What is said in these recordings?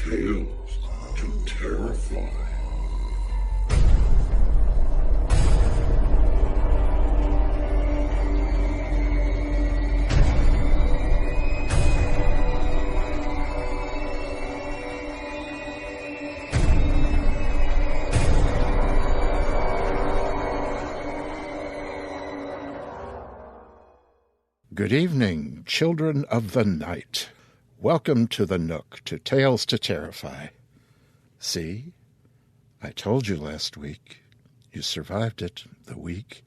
Tales to Terrify. Good evening, children of the night. Welcome to the Nook, to Tales to Terrify. See, I told you last week. You survived it, the week.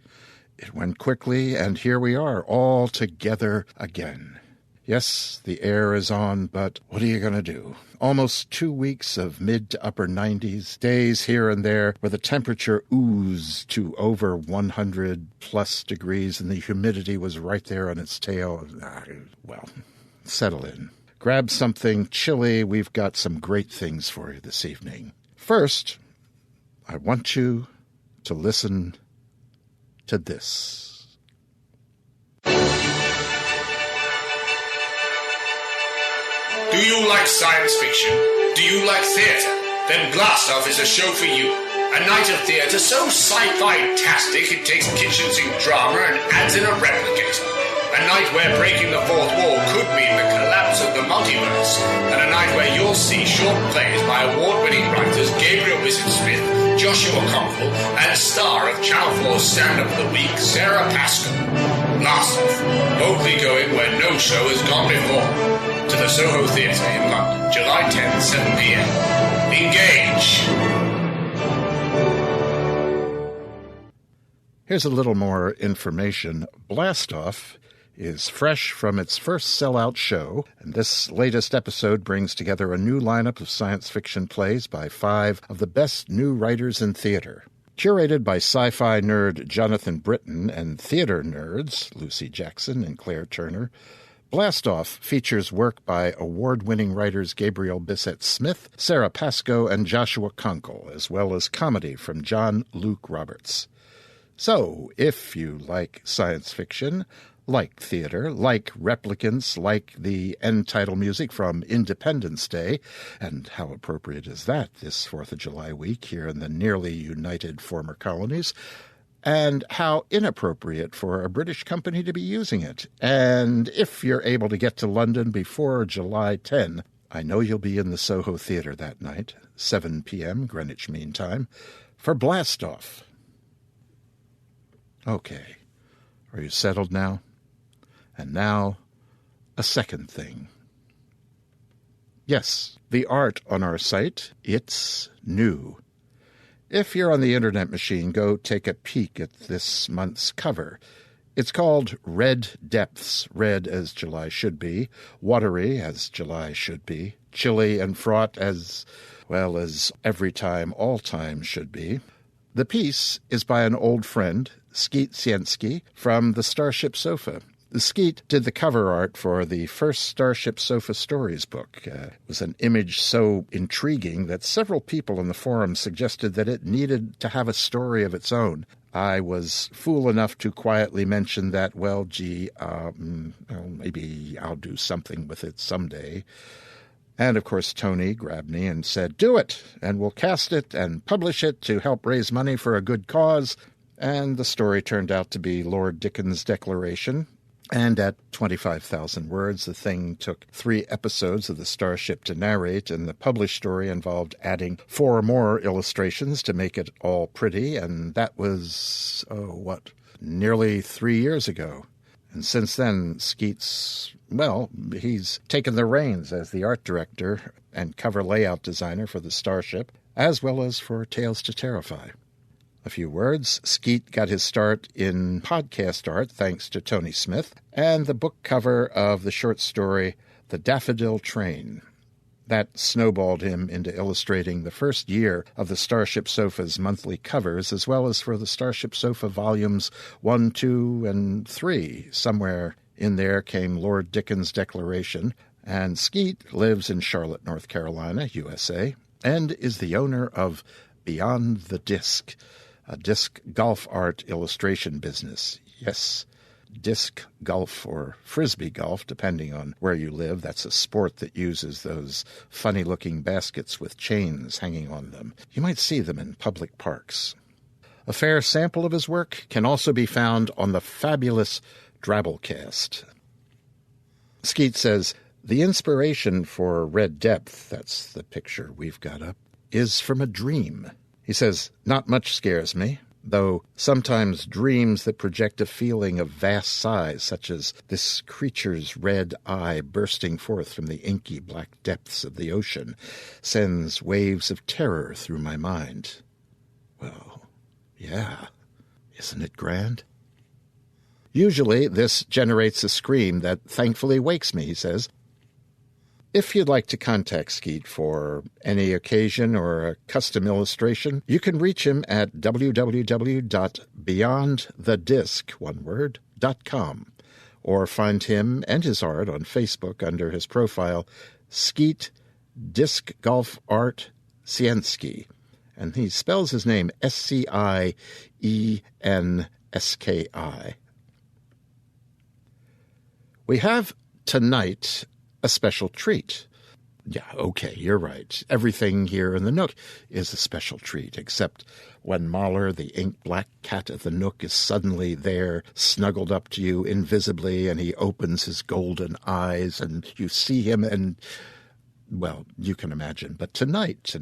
It went quickly, and here we are, all together again. Yes, the air is on, but what are you going to do? Almost 2 weeks of mid to upper 90s, days here and there where the temperature oozed to over 100-plus degrees and the humidity was right there on its tail. Well, settle in. Grab something chilly. We've got some great things for you this evening. First, I want you to listen to this. Do you like science fiction? Do you like theatre? Then Blast-Off is a show for you. A night of theatre so sci-fi-tastic it takes kitchen sink drama and adds in a replicator. A night where breaking the fourth wall could mean the collapse of the multiverse. And a night where you'll see short plays by award-winning writers Gabriel Wizard-Smith, Joshua Conkle, and star of Channel 4's Stand-Up of the Week, Sarah Pascoe. Blast-Off, boldly going where no show has gone before. To the Soho Theatre in London, July 10th, 7 p.m. Engage! Here's a little more information. Blast-Off is fresh from its first sellout show, and this latest episode brings together a new lineup of science fiction plays by 5 of the best new writers in theater. Curated by sci-fi nerd Jonathan Britton and theater nerds Lucy Jackson and Claire Turner, Blast-Off features work by award-winning writers Gabriel Bissett-Smith, Sarah Pascoe, and Joshua Conkle, as well as comedy from John Luke Roberts. So, if you like science fiction, like theater, like replicants, like the end title music from Independence Day, and how appropriate is that this 4th of July week here in the nearly united former colonies, and how inappropriate for a British company to be using it. And if you're able to get to London before July 10, I know you'll be in the Soho Theatre that night, 7 p.m. Greenwich Mean Time, for Blast-Off. Okay, are you settled now? And now, a second thing. Yes, the art on our site, it's new. If you're on the internet machine, go take a peek at this month's cover. It's called Red Depths, red as July should be, watery as July should be, chilly and fraught as, well, as every time, all time should be. The piece is by an old friend, Skeet Scienski, from the Starship Sofa. Skeet did the cover art for the first Starship Sofa Stories book. It was an image so intriguing that several people in the forum suggested that it needed to have a story of its own. I was fool enough to quietly mention that, well, maybe I'll do something with it someday. And, of course, Tony grabbed me and said, do it, and we'll cast it and publish it to help raise money for a good cause. And the story turned out to be Lord Dickens' Declaration. And at 25,000 words, the thing took 3 episodes of the Starship to narrate, and the published story involved adding 4 more illustrations to make it all pretty, and that was, nearly 3 years ago. And since then, Skeet's, he's taken the reins as the art director and cover layout designer for the Starship, as well as for Tales to Terrify. A few words. Skeet got his start in podcast art thanks to Tony Smith and the book cover of the short story The Daffodil Train. That snowballed him into illustrating the first year of the Starship Sofa's monthly covers, as well as for the Starship Sofa volumes 1, 2, and 3. Somewhere in there came Lord Dickens' Declaration, and Skeet lives in Charlotte, North Carolina, USA, and is the owner of Beyond the Disc, a disc golf art illustration business. Yes, disc golf or frisbee golf, depending on where you live. That's a sport that uses those funny-looking baskets with chains hanging on them. You might see them in public parks. A fair sample of his work can also be found on the fabulous Drabblecast. Skeet says, the inspiration for Red Depth, that's the picture we've got up, is from a dream. He says, not much scares me, though sometimes dreams that project a feeling of vast size, such as this creature's red eye bursting forth from the inky black depths of the ocean, sends waves of terror through my mind. Well, yeah, isn't it grand? Usually this generates a scream that thankfully wakes me, he says. If you'd like to contact Skeet for any occasion or a custom illustration, you can reach him at www.beyondthedisc.com or find him and his art on Facebook under his profile, Skeet Disc Golf Art Scienski. And he spells his name Scienski. We have tonight a special treat. Yeah, okay, you're right. Everything here in the Nook is a special treat, except when Mahler, the ink-black cat of the Nook, is suddenly there, snuggled up to you invisibly, and he opens his golden eyes, and you see him, and, well, you can imagine. But tonight,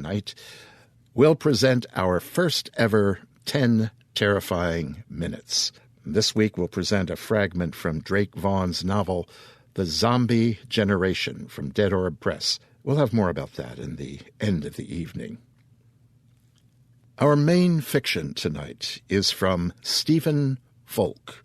we'll present our first ever 10 terrifying minutes. This week we'll present a fragment from Drake Vaughn's novel, The Zombie Generation, from Dead Orb Press. We'll have more about that in the end of the evening. Our main fiction tonight is from Stephen Volk.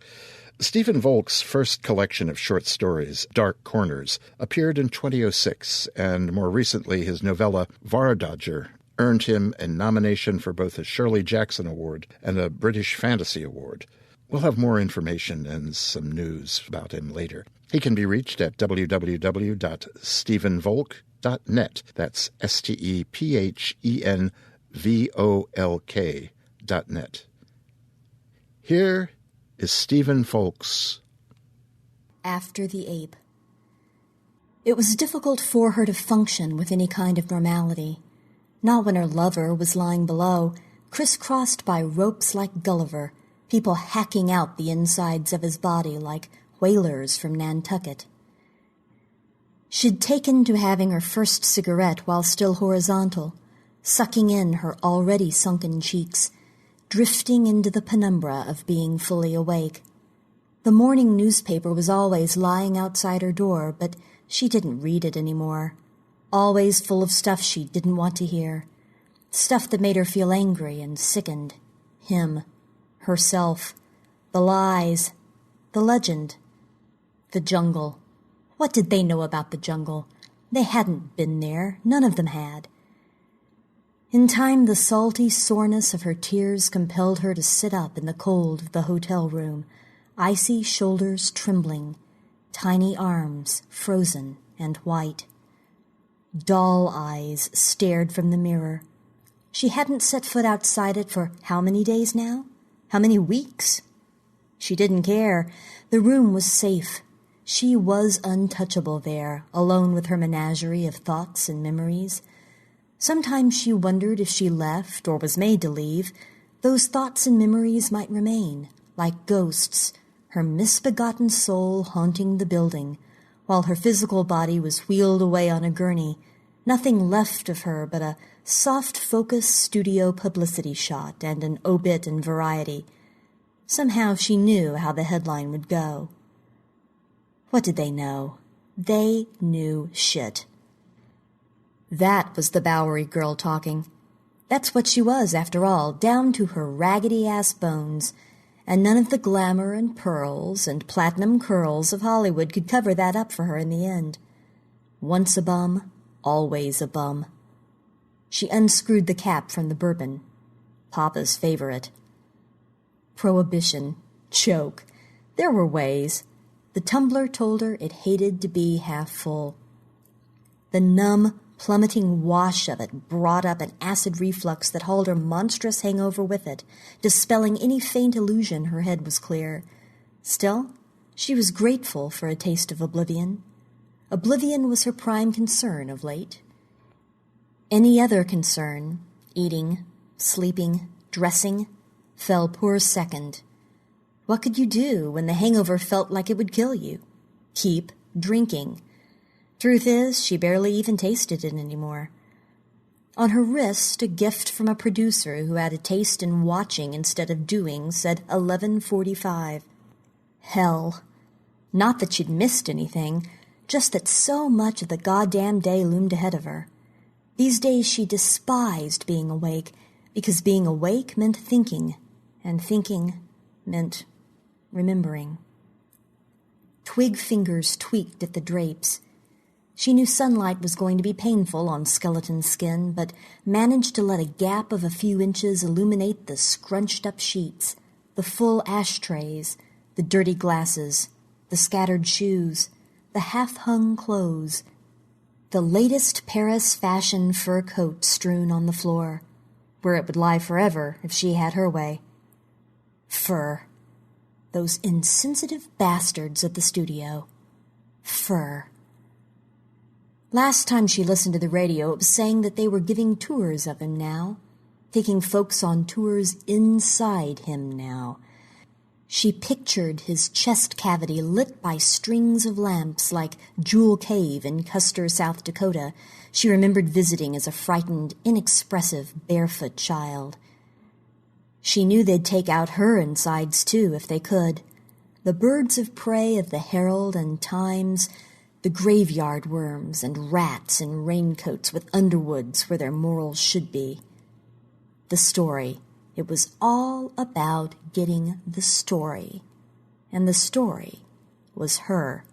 Stephen Volk's first collection of short stories, Dark Corners, appeared in 2006, and more recently his novella Varadodger earned him a nomination for both a Shirley Jackson Award and a British Fantasy Award. We'll have more information and some news about him later. He can be reached at www.stephenvolk.net. That's STEPHENVOLK.net. Here is Stephen Volk's After the Ape. It was difficult for her to function with any kind of normality. Not when her lover was lying below, crisscrossed by ropes like Gulliver, people hacking out the insides of his body like whalers from Nantucket. She'd taken to having her first cigarette while still horizontal, sucking in her already sunken cheeks, drifting into the penumbra of being fully awake. The morning newspaper was always lying outside her door, but she didn't read it anymore. Always full of stuff she didn't want to hear. Stuff that made her feel angry and sickened. Him. Herself. The lies. The legend. The jungle. What did they know about the jungle? They hadn't been there. None of them had. In time, the salty soreness of her tears compelled her to sit up in the cold of the hotel room, icy shoulders trembling, tiny arms frozen and white. Doll eyes stared from the mirror. She hadn't set foot outside it for how many days now? How many weeks? She didn't care. The room was safe. She was untouchable there, alone with her menagerie of thoughts and memories. Sometimes she wondered if she left, or was made to leave, those thoughts and memories might remain, like ghosts, her misbegotten soul haunting the building, while her physical body was wheeled away on a gurney, nothing left of her but a soft-focus studio publicity shot and an obit in Variety. Somehow she knew how the headline would go. What did they know? They knew shit. That was the Bowery girl talking. That's what she was, after all, down to her raggedy-ass bones, and none of the glamour and pearls and platinum curls of Hollywood could cover that up for her in the end. Once a bum, always a bum. She unscrewed the cap from the bourbon. Papa's favorite. Prohibition. Joke. There were ways. The tumbler told her it hated to be half full. The numb, plummeting wash of it brought up an acid reflux that hauled her monstrous hangover with it, dispelling any faint illusion her head was clear. Still, She was grateful for a taste of oblivion. Oblivion was her prime concern of late. Any other concern, eating, sleeping, dressing, fell poor second. What could you do when the hangover felt like it would kill you? Keep drinking. Truth is, she barely even tasted it anymore. On her wrist, a gift from a producer who had a taste in watching instead of doing said 11:45. Hell. Not that she'd missed anything, just that so much of the goddamn day loomed ahead of her. These days she despised being awake, because being awake meant thinking, and thinking meant remembering. Twig fingers tweaked at the drapes. She knew sunlight was going to be painful on skeleton skin, but managed to let a gap of a few inches illuminate the scrunched-up sheets, the full ashtrays, the dirty glasses, the scattered shoes, the half-hung clothes, the latest Paris fashion fur coat strewn on the floor, where it would lie forever if she had her way. Fur. Those insensitive bastards at the studio. Fur. Last time she listened to the radio, it was saying that they were giving tours of him now, taking folks on tours inside him now. She pictured his chest cavity lit by strings of lamps like Jewel Cave in Custer, South Dakota. She remembered visiting as a frightened, inexpressive, barefoot child. She knew they'd take out her insides, too, if they could. The birds of prey of the Herald and Times, the graveyard worms and rats in raincoats with underwoods where their morals should be. The story. It was all about getting the story. And the story was her.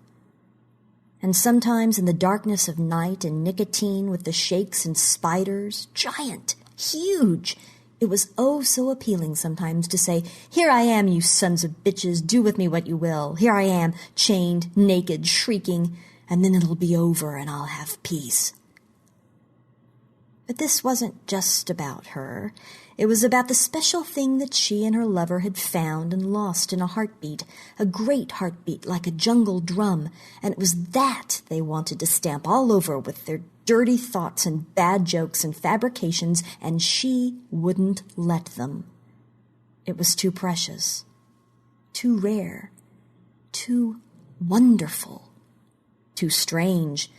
And sometimes in the darkness of night and nicotine with the shakes and spiders, giant, huge, it was oh so appealing sometimes to say, "Here I am, you sons of bitches, do with me what you will. Here I am, chained, naked, shrieking, and then it'll be over and I'll have peace." But this wasn't just about her. It was about the special thing that she and her lover had found and lost in a heartbeat, a great heartbeat like a jungle drum, and it was that they wanted to stamp all over with their dirty thoughts and bad jokes and fabrications, and she wouldn't let them. It was too precious, too rare, too wonderful, too strange,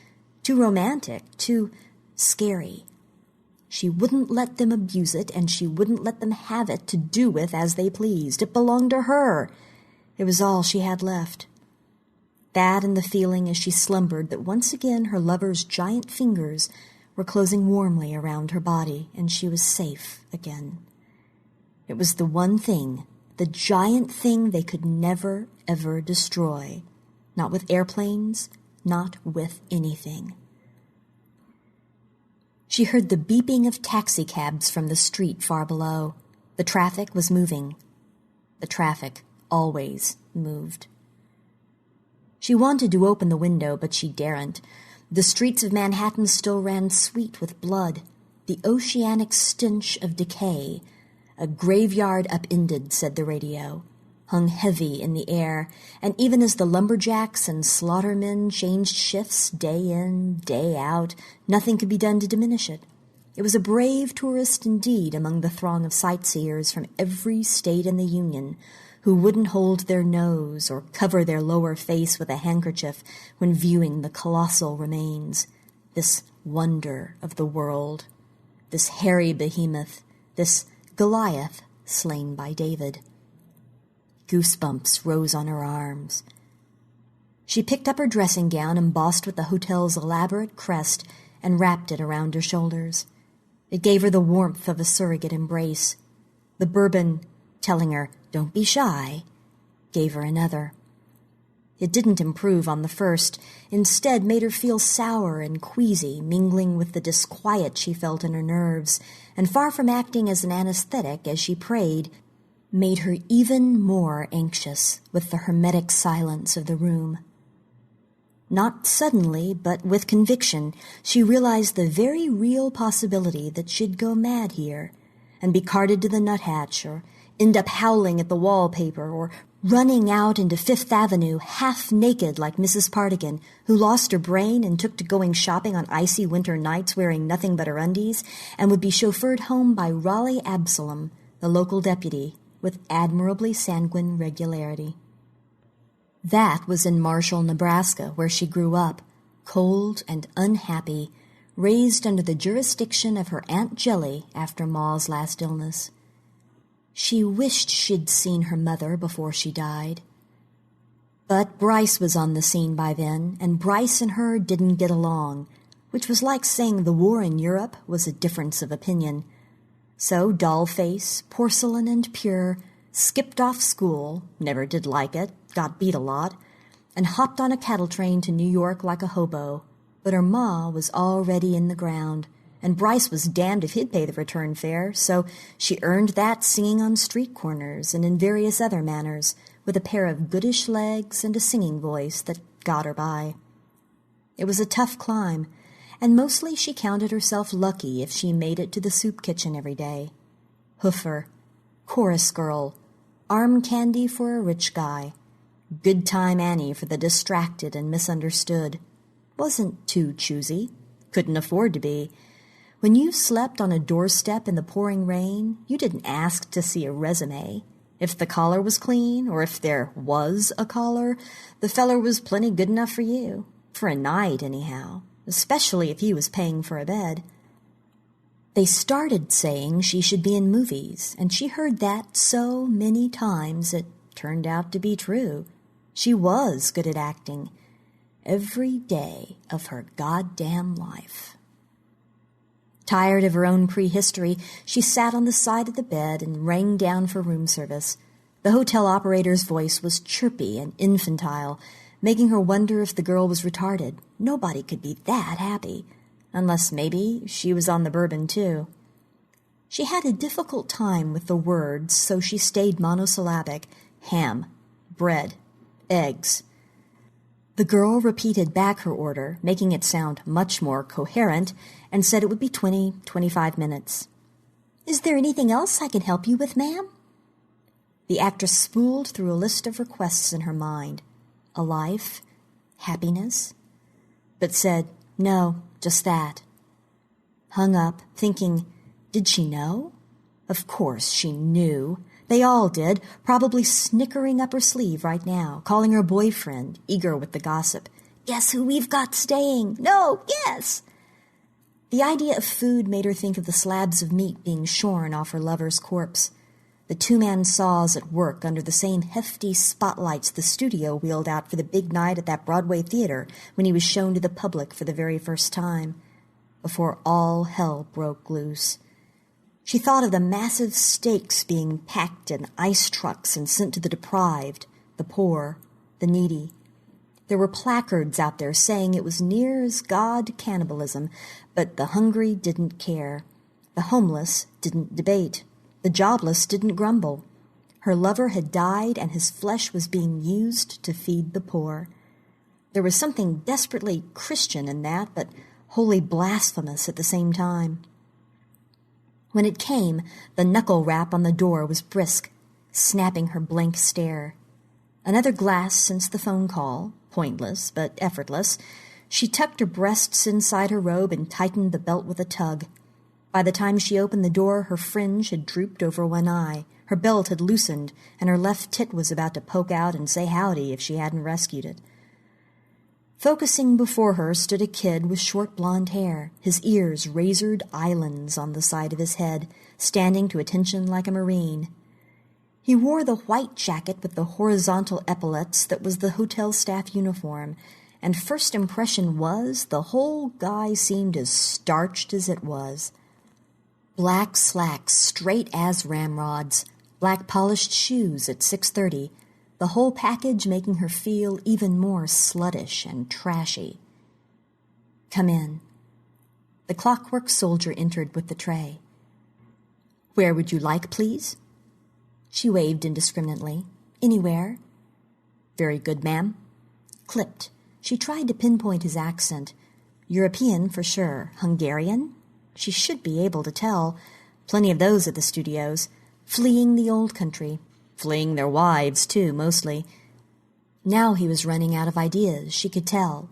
too romantic, too scary. She wouldn't let them abuse it, and she wouldn't let them have it to do with as they pleased. It belonged to her. It was all she had left. That and the feeling as she slumbered that once again her lover's giant fingers were closing warmly around her body, and she was safe again. It was the one thing, the giant thing they could never, ever destroy. Not with airplanes, not with anything. She heard the beeping of taxicabs from the street far below. The traffic was moving. The traffic always moved. She wanted to open the window, but she daren't. The streets of Manhattan still ran sweet with blood, the oceanic stench of decay. A graveyard upended, said the radio, hung heavy in the air, and even as the lumberjacks and slaughtermen changed shifts day in, day out, nothing could be done to diminish it. It was a brave tourist indeed among the throng of sightseers from every state in the Union who wouldn't hold their nose or cover their lower face with a handkerchief when viewing the colossal remains, this wonder of the world, this hairy behemoth, this Goliath slain by David. Goosebumps rose on her arms. She picked up her dressing gown embossed with the hotel's elaborate crest and wrapped it around her shoulders. It gave her the warmth of a surrogate embrace. The bourbon, telling her, "Don't be shy," gave her another. It didn't improve on the first, instead made her feel sour and queasy, mingling with the disquiet she felt in her nerves, and far from acting as an anesthetic as she prayed, made her even more anxious with the hermetic silence of the room. Not suddenly, but with conviction, she realized the very real possibility that she'd go mad here, and be carted to the nuthatch, or end up howling at the wallpaper, or running out into Fifth Avenue half naked like Mrs. Pardigan, who lost her brain and took to going shopping on icy winter nights wearing nothing but her undies, and would be chauffeured home by Raleigh Absalom, the local deputy, with admirably sanguine regularity. That was in Marshall, Nebraska, where she grew up, cold and unhappy, raised under the jurisdiction of her Aunt Jelly after Ma's last illness. She wished she'd seen her mother before she died. But Bryce was on the scene by then, and Bryce and her didn't get along, which was like saying the war in Europe was a difference of opinion. So Dollface, porcelain and pure, skipped off school, never did like it, got beat a lot, and hopped on a cattle train to New York like a hobo. But her ma was already in the ground, and Bryce was damned if he'd pay the return fare, so she earned that singing on street corners and in various other manners, with a pair of goodish legs and a singing voice that got her by. It was a tough climb, and mostly she counted herself lucky if she made it to the soup kitchen every day. Hoofer, chorus girl, arm candy for a rich guy, good time Annie for the distracted and misunderstood. Wasn't too choosy, couldn't afford to be. When you slept on a doorstep in the pouring rain, you didn't ask to see a resume. If the collar was clean, or if there was a collar, the feller was plenty good enough for you. For a night, anyhow, especially if he was paying for a bed. They started saying she should be in movies, and she heard that so many times it turned out to be true. She was good at acting. Every day of her goddamn life. Tired of her own prehistory, she sat on the side of the bed and rang down for room service. The hotel operator's voice was chirpy and infantile, making her wonder if the girl was retarded. Nobody could be that happy, unless maybe she was on the bourbon too. She had a difficult time with the words, so she stayed monosyllabic. Ham, bread, eggs. The girl repeated back her order, making it sound much more coherent, and said it would be 25 minutes. "Is there anything else I can help you with, ma'am?" The actress spooled through a list of requests in her mind. A life, happiness, but said, "No, just that." Hung up, thinking, did she know? Of course she knew. They all did, probably snickering up her sleeve right now, calling her boyfriend, eager with the gossip. "Guess who we've got staying? No, guess!" The idea of food made her think of the slabs of meat being shorn off her lover's corpse, the two-man saws at work under the same hefty spotlights the studio wheeled out for the big night at that Broadway theater when he was shown to the public for the very first time, before all hell broke loose. She thought of the massive steaks being packed in ice trucks and sent to the deprived, the poor, the needy. There were placards out there saying it was near as God cannibalism, but the hungry didn't care. The homeless didn't debate. The jobless didn't grumble. Her lover had died and his flesh was being used to feed the poor. There was something desperately Christian in that, but wholly blasphemous at the same time. When it came, the knuckle rap on the door was brisk, snapping her blank stare. Another glass since the phone call, pointless but effortless. She tucked her breasts inside her robe and tightened the belt with a tug. By the time she opened the door, her fringe had drooped over one eye, her belt had loosened, and her left tit was about to poke out and say howdy if she hadn't rescued it. Focusing before her stood a kid with short blonde hair, his ears razored islands on the side of his head, standing to attention like a Marine. He wore the white jacket with the horizontal epaulets that was the hotel staff uniform, and first impression was the whole guy seemed as starched as it was. Black slacks straight as ramrods, black polished shoes at 6:30, the whole package making her feel even more sluttish and trashy. "Come in." The clockwork soldier entered with the tray. "Where would you like, please?" She waved indiscriminately. "Anywhere." "Very good, ma'am." Clipped. She tried to pinpoint his accent. European for sure. Hungarian? She should be able to tell. Plenty of those at the studios. Fleeing the old country. Fleeing their wives, too, mostly. Now he was running out of ideas, she could tell.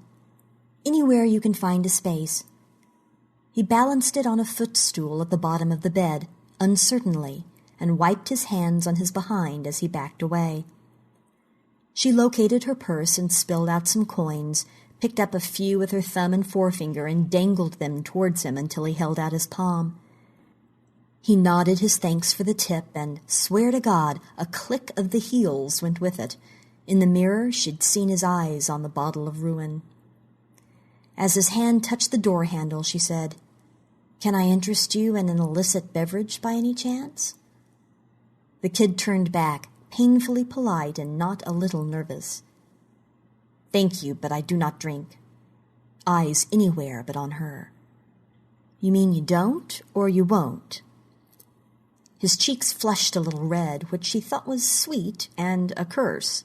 Anywhere you can find a space. He balanced it on a footstool at the bottom of the bed, uncertainly, and wiped his hands on his behind as he backed away. She located her purse and spilled out some coins, picked up a few with her thumb and forefinger and dangled them towards him until he held out his palm. He nodded his thanks for the tip, and, swear to God, a click of the heels went with it. In the mirror, she'd seen his eyes on the bottle of ruin. As his hand touched the door handle, she said, "Can I interest you in an illicit beverage by any chance?" The kid turned back, painfully polite and not a little nervous. "Thank you, but I do not drink." Eyes anywhere but on her. "You mean you don't, or you won't?" His cheeks flushed a little red, which she thought was sweet and a curse,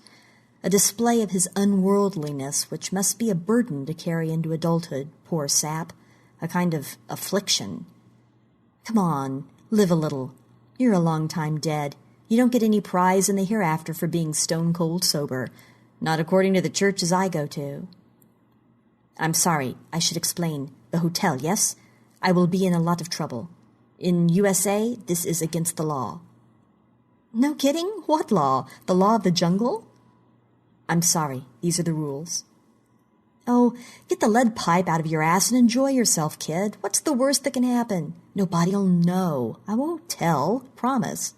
a display of his unworldliness which must be a burden to carry into adulthood, poor sap, a kind of affliction. "Come on, live a little. You're a long time dead. You don't get any prize in the hereafter for being stone-cold sober, not according to the churches I go to." "I'm sorry, I should explain. The hotel, yes? I will be in a lot of trouble. In USA, this is against the law." "No kidding? What law? The law of the jungle?" "I'm sorry, these are the rules." "Oh, get the lead pipe out of your ass and enjoy yourself, kid. What's the worst that can happen? Nobody'll know. I won't tell, promise."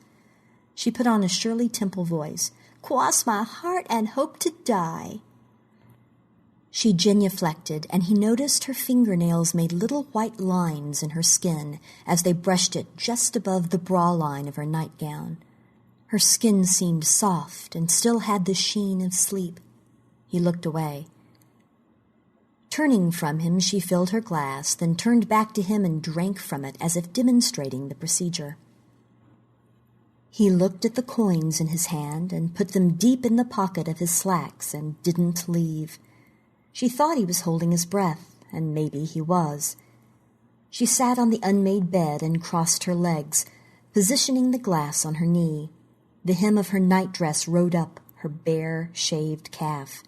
She put on a Shirley Temple voice. "Cross my heart and hope to die." She genuflected, and he noticed her fingernails made little white lines in her skin as they brushed it just above the bra line of her nightgown. Her skin seemed soft and still had the sheen of sleep. He looked away. Turning from him, she filled her glass, then turned back to him and drank from it as if demonstrating the procedure. He looked at the coins in his hand and put them deep in the pocket of his slacks and didn't leave. She thought he was holding his breath, and maybe he was. She sat on the unmade bed and crossed her legs, positioning the glass on her knee. The hem of her nightdress rode up her bare, shaved calf.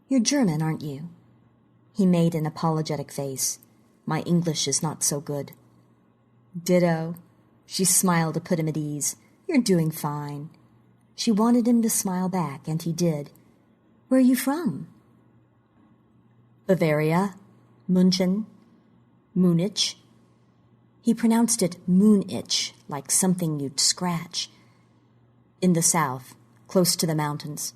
"You're German, aren't you?" He made an apologetic face. "My English is not so good." "Ditto." She smiled to put him at ease. "You're doing fine." She wanted him to smile back, and he did. "Where are you from?" "Bavaria, München, Munich." He pronounced it Moonich, like something you'd scratch. "In the south, close to the mountains."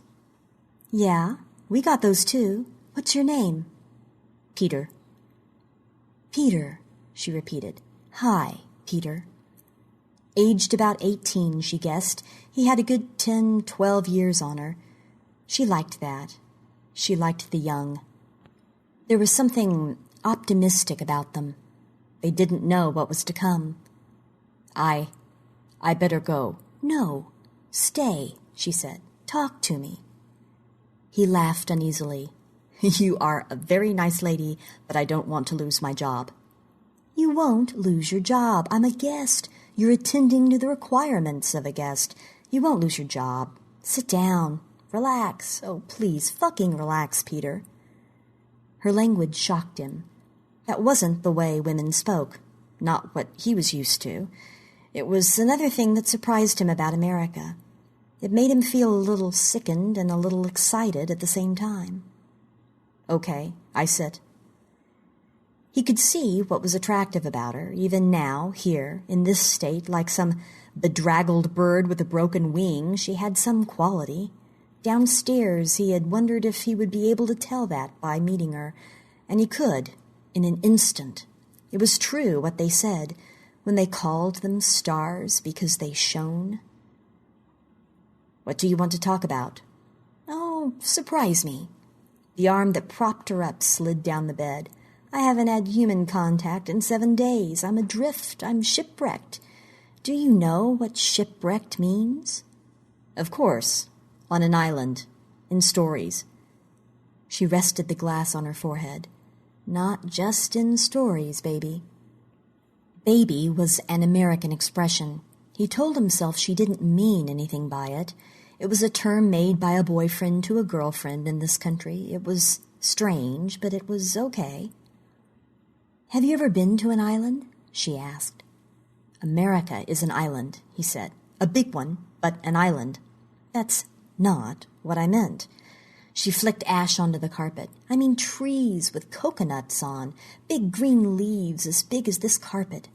"Yeah, we got those too. What's your name?" "Peter." "Peter," she repeated. "Hi, Peter." Aged about 18, she guessed. He had a good 10, 12 years on her. She liked that. She liked the young. There was something optimistic about them. They didn't know what was to come. I better go." "No, stay," she said. "Talk to me." He laughed uneasily. "You are a very nice lady, but I don't want to lose my job." "You won't lose your job. I'm a guest. You're attending to the requirements of a guest. You won't lose your job. Sit down. Relax. Oh, please, fucking relax, Peter." Her language shocked him. That wasn't the way women spoke, not what he was used to. It was another thing that surprised him about America. It made him feel a little sickened and a little excited at the same time. "Okay, I sit." He could see what was attractive about her, even now, here, in this state, like some bedraggled bird with a broken wing. She had some quality. Downstairs, he had wondered if he would be able to tell that by meeting her, and he could, in an instant. It was true what they said, when they called them stars because they shone. "What do you want to talk about?" "Oh, surprise me." The arm that propped her up slid down the bed. "I haven't had human contact in 7 days. I'm adrift. I'm shipwrecked. Do you know what shipwrecked means?" "Of course. On an island. In stories." She rested the glass on her forehead. "Not just in stories, baby." Baby was an American expression. He told himself she didn't mean anything by it. It was a term made by a boyfriend to a girlfriend in this country. It was strange, but it was okay. "Have you ever been to an island?" she asked. "America is an island," he said. "A big one, but an island." "That's not what I meant." She flicked ash onto the carpet. "I mean trees with coconuts on, big green leaves as big as this carpet.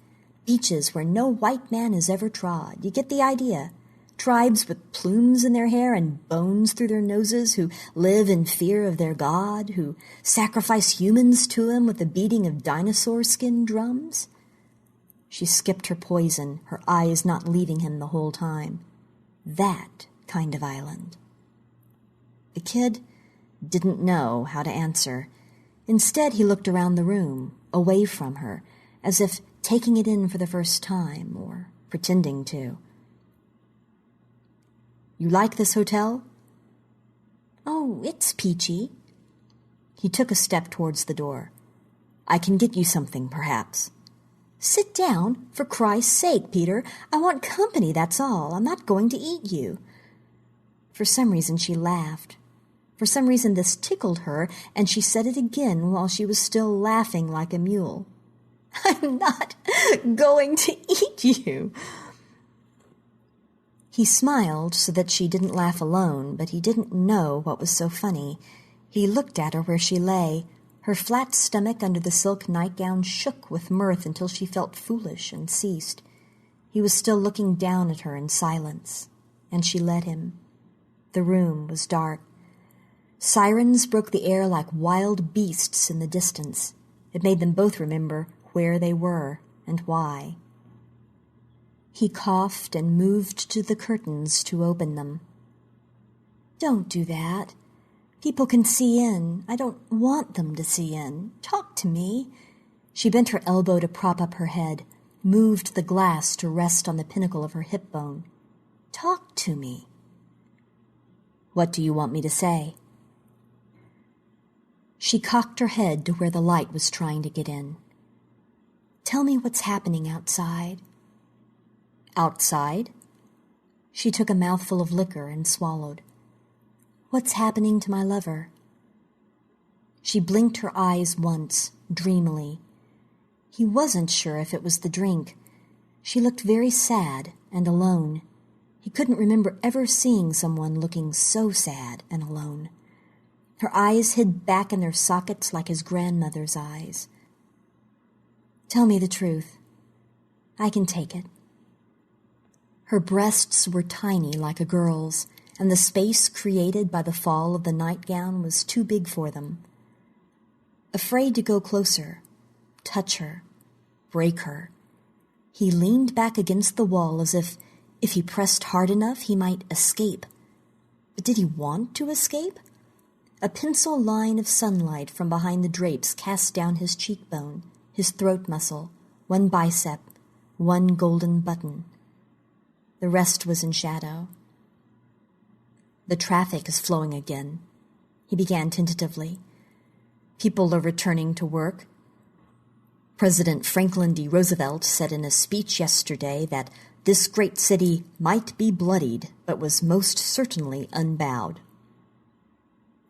Beaches where no white man has ever trod. You get the idea. Tribes with plumes in their hair and bones through their noses, who live in fear of their god, who sacrifice humans to him with the beating of dinosaur skin drums." She skipped her poison, her eyes not leaving him the whole time. That kind of island. The kid didn't know how to answer. Instead, he looked around the room, away from her, as if taking it in for the first time, or pretending to. "You like this hotel?" "Oh, it's peachy." He took a step towards the door. "I can get you something, perhaps." "Sit down, for Christ's sake, Peter. I want company, that's all. I'm not going to eat you." For some reason, she laughed. For some reason, this tickled her, and she said it again while she was still laughing like a mule. "I'm not going to eat you." He smiled so that she didn't laugh alone, but he didn't know what was so funny. He looked at her where she lay. Her flat stomach under the silk nightgown shook with mirth until she felt foolish and ceased. He was still looking down at her in silence, and she let him. The room was dark. Sirens broke the air like wild beasts in the distance. It made them both remember where they were and why. He coughed and moved to the curtains to open them. "Don't do that. People can see in. I don't want them to see in. Talk to me." She bent her elbow to prop up her head, moved the glass to rest on the pinnacle of her hip bone. "Talk to me." "What do you want me to say?" She cocked her head to where the light was trying to get in. "Tell me what's happening outside." "Outside?" She took a mouthful of liquor and swallowed. "What's happening to my lover?" She blinked her eyes once, dreamily. He wasn't sure if it was the drink. She looked very sad and alone. He couldn't remember ever seeing someone looking so sad and alone. Her eyes hid back in their sockets like his grandmother's eyes. "Tell me the truth. I can take it." Her breasts were tiny like a girl's, and the space created by the fall of the nightgown was too big for them. Afraid to go closer, touch her, break her, he leaned back against the wall as if he pressed hard enough, he might escape. But did he want to escape? A pencil line of sunlight from behind the drapes cast down his cheekbone, his throat muscle, one bicep, one golden button. The rest was in shadow. "The traffic is flowing again," he began tentatively. "People are returning to work. President Franklin D. Roosevelt said in a speech yesterday that this great city might be bloodied, but was most certainly unbowed."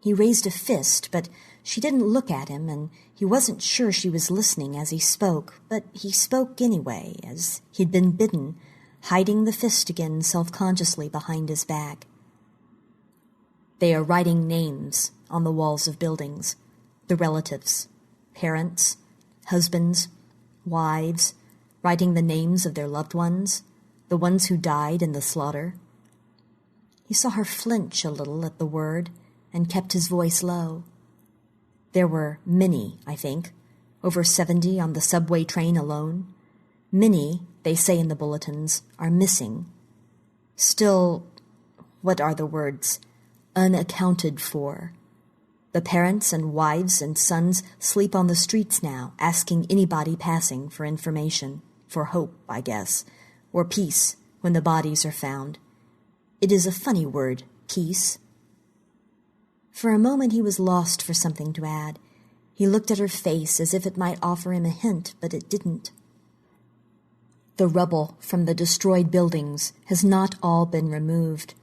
He raised a fist, but she didn't look at him, and he wasn't sure she was listening as he spoke, but he spoke anyway, as he'd been bidden, hiding the fist again self-consciously behind his back. "They are writing names on the walls of buildings, the relatives, parents, husbands, wives, writing the names of their loved ones, the ones who died in the slaughter." He saw her flinch a little at the word and kept his voice low. "There were many, I think, over 70 on the subway train alone. Many, they say in the bulletins, are missing. Still, what are the words? Unaccounted for. The parents and wives and sons sleep on the streets now, asking anybody passing for information, for hope, I guess, or peace when the bodies are found. It is a funny word, peace." For a moment he was lost for something to add. He looked at her face as if it might offer him a hint, but it didn't. The rubble from the destroyed buildings has not all been removed.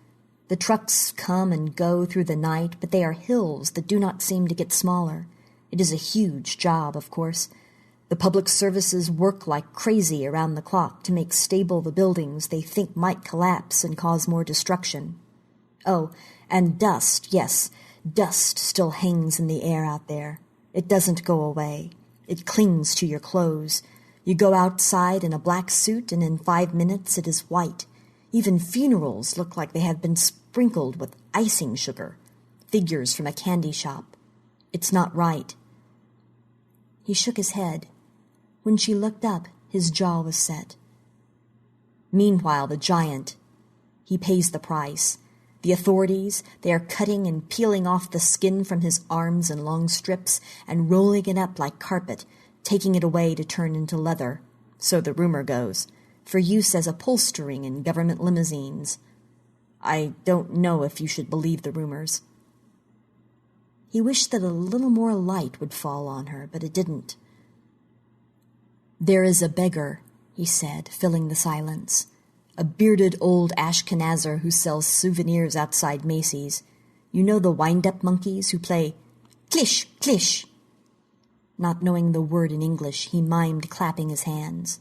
The trucks come and go through the night, but they are hills that do not seem to get smaller. It is a huge job, of course. The public services work like crazy around the clock to make stable the buildings they think might collapse and cause more destruction. Oh, and dust, yes, dust still hangs in the air out there. It doesn't go away. It clings to your clothes. You go outside in a black suit, and in 5 minutes it is white. Even funerals look like they have been sprinkled with icing sugar. Figures from a candy shop. It's not right. He shook his head. When she looked up, his jaw was set. Meanwhile, the giant, he pays the price. The authorities, they are cutting and peeling off the skin from his arms in long strips and rolling it up like carpet, taking it away to turn into leather, so the rumor goes, for use as upholstering in government limousines. I don't know if you should believe the rumors. He wished that a little more light would fall on her, but it didn't. There is a beggar, he said, filling the silence. A bearded old Ashkenazer who sells souvenirs outside Macy's. You know the wind-up monkeys who play clish, clish. Not knowing the word in English, he mimed clapping his hands.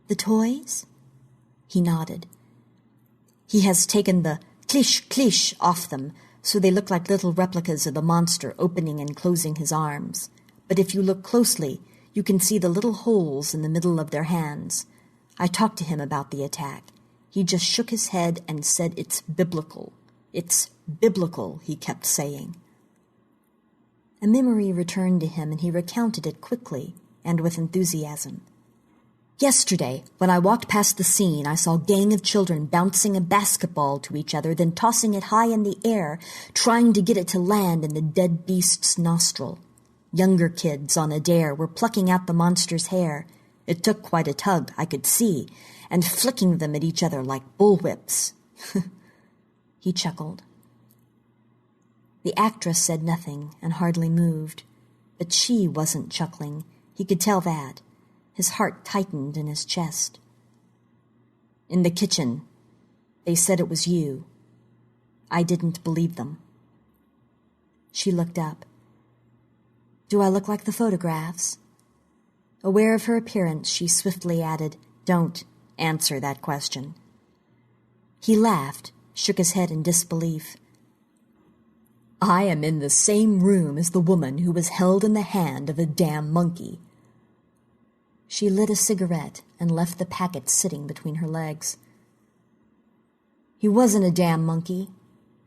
The toys? He nodded. He has taken the clish, clish off them, so they look like little replicas of the monster opening and closing his arms. But if you look closely, you can see the little holes in the middle of their hands. I talked to him about the attack. He just shook his head and said it's biblical. It's biblical, he kept saying. A memory returned to him, and he recounted it quickly and with enthusiasm. Yesterday, when I walked past the scene, I saw a gang of children bouncing a basketball to each other, then tossing it high in the air, trying to get it to land in the dead beast's nostril. Younger kids on a dare were plucking out the monster's hair. It took quite a tug, I could see, and flicking them at each other like bullwhips. He chuckled. The actress said nothing and hardly moved, but she wasn't chuckling. He could tell that. His heart tightened in his chest. In the kitchen, they said it was you. I didn't believe them. She looked up. Do I look like the photographs? Aware of her appearance, she swiftly added, Don't answer that question. He laughed, shook his head in disbelief. I am in the same room as the woman who was held in the hand of a damn monkey. She lit a cigarette and left the packet sitting between her legs. He wasn't a damn monkey.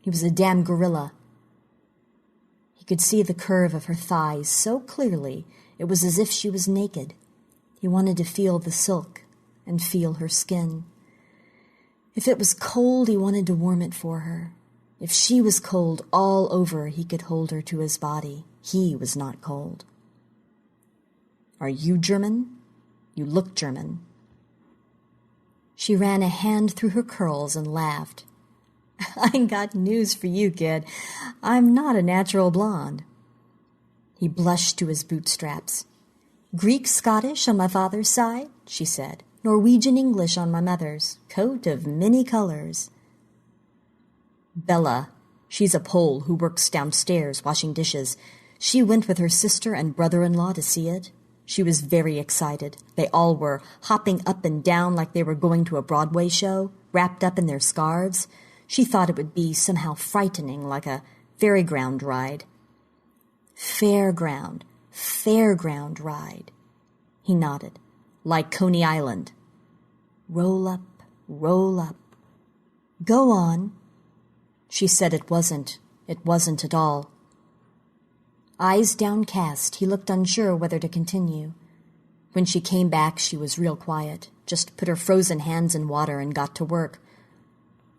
He was a damn gorilla. He could see the curve of her thighs so clearly it was as if she was naked. He wanted to feel the silk and feel her skin. If it was cold, he wanted to warm it for her. If she was cold all over, he could hold her to his body. He was not cold. Are you German? You look German. She ran a hand through her curls and laughed. I got news for you, kid. I'm not a natural blonde. He blushed to his bootstraps. Greek-Scottish on my father's side, she said. Norwegian-English on my mother's. Coat of many colors. Bella, she's a Pole who works downstairs washing dishes. She went with her sister and brother-in-law to see it. She was very excited. They all were, hopping up and down like they were going to a Broadway show, wrapped up in their scarves. She thought it would be somehow frightening, like a fairground ride. Fairground ride. He nodded. Like Coney Island. Roll up, roll up. Go on. She said it wasn't at all. Eyes downcast, he looked unsure whether to continue. When she came back, she was real quiet, just put her frozen hands in water and got to work.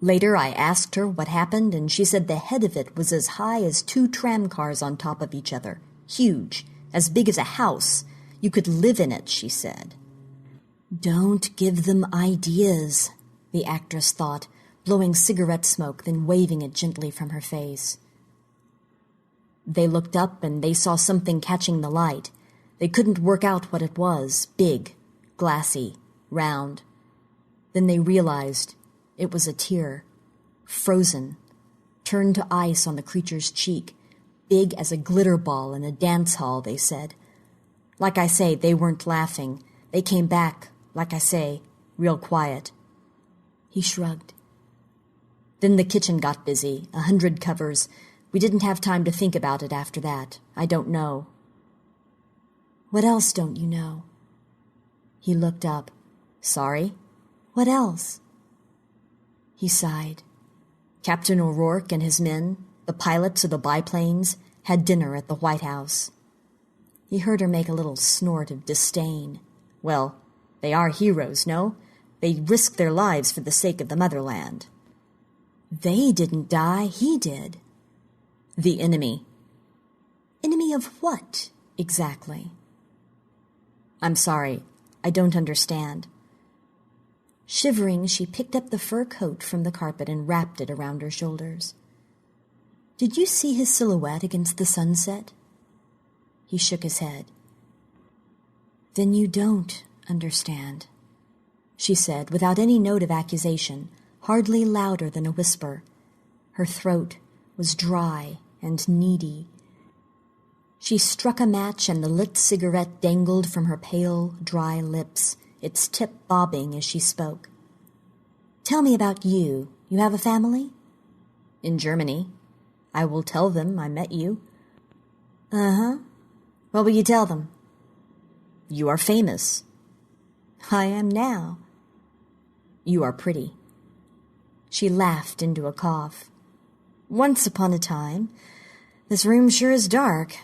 Later, I asked her what happened, and she said the head of it was as high as 2 tram cars on top of each other. Huge, as big as a house. You could live in it, she said. Don't give them ideas, the actress thought, blowing cigarette smoke, then waving it gently from her face. They looked up and they saw something catching the light. They couldn't work out what it was. Big, glassy, round. Then they realized it was a tear, frozen, turned to ice on the creature's cheek, big as a glitter ball in a dance hall, they said. Like I say, they weren't laughing. They came back, like I say, real quiet. He shrugged. Then the kitchen got busy, 100 covers. We didn't have time to think about it after that. I don't know. What else don't you know? He looked up. Sorry? What else? He sighed. Captain O'Rourke and his men, the pilots of the biplanes, had dinner at the White House. He heard her make a little snort of disdain. Well, they are heroes, no? They risked their lives for the sake of the motherland. They didn't die, he did. The enemy. Enemy of what, exactly? I'm sorry, I don't understand. Shivering, she picked up the fur coat from the carpet and wrapped it around her shoulders. Did you see his silhouette against the sunset? He shook his head. Then you don't understand, she said, without any note of accusation, hardly louder than a whisper. Her throat was dry and needy. She struck a match, and the lit cigarette dangled from her pale, dry lips, its tip bobbing as she spoke. Tell me about you. You have a family? In Germany. I will tell them I met you. Uh-huh. What will you tell them? You are famous. I am now. You are pretty. She laughed into a cough. Once upon a time. This room sure is dark.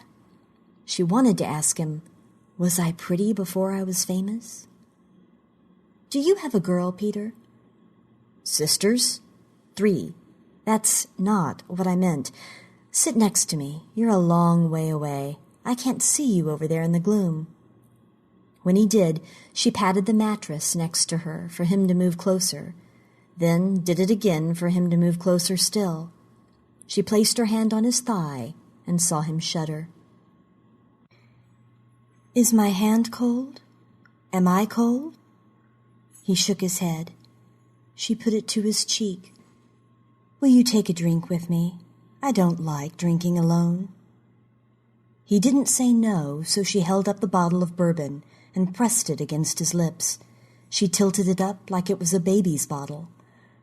She wanted to ask him, was I pretty before I was famous? Do you have a girl, Peter? Sisters? 3. That's not what I meant. Sit next to me. You're a long way away. I can't see you over there in the gloom. When he did, she patted the mattress next to her for him to move closer, then did it again for him to move closer still. She placed her hand on his thigh and saw him shudder. Is my hand cold? Am I cold? He shook his head. She put it to his cheek. Will you take a drink with me? I don't like drinking alone. He didn't say no, so she held up the bottle of bourbon and pressed it against his lips. She tilted it up like it was a baby's bottle.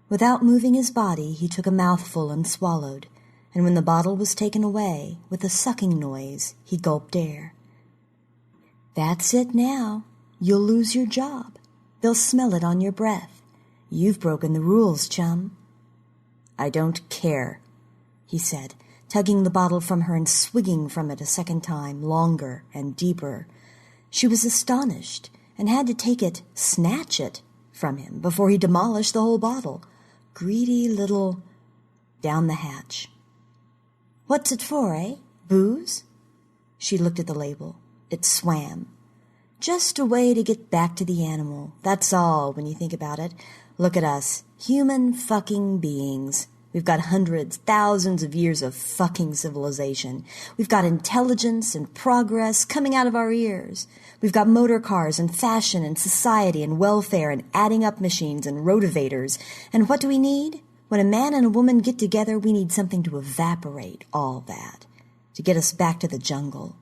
Without moving his body, he took a mouthful and swallowed, and when the bottle was taken away, with a sucking noise, he gulped air. That's it now. You'll lose your job. They'll smell it on your breath. You've broken the rules, chum. I don't care, he said, tugging the bottle from her and swigging from it a second time, longer and deeper. She was astonished and had to snatch it from him before he demolished the whole bottle. Greedy little... Down the hatch. What's it for, eh? Booze? She looked at the label. It swam. Just a way to get back to the animal. That's all, when you think about it. Look at us. Human fucking beings. We've got hundreds, thousands of years of fucking civilization. We've got intelligence and progress coming out of our ears. We've got motor cars and fashion and society and welfare and adding up machines and rotivators. And what do we need? When a man and a woman get together, we need something to evaporate all that, to get us back to the jungle,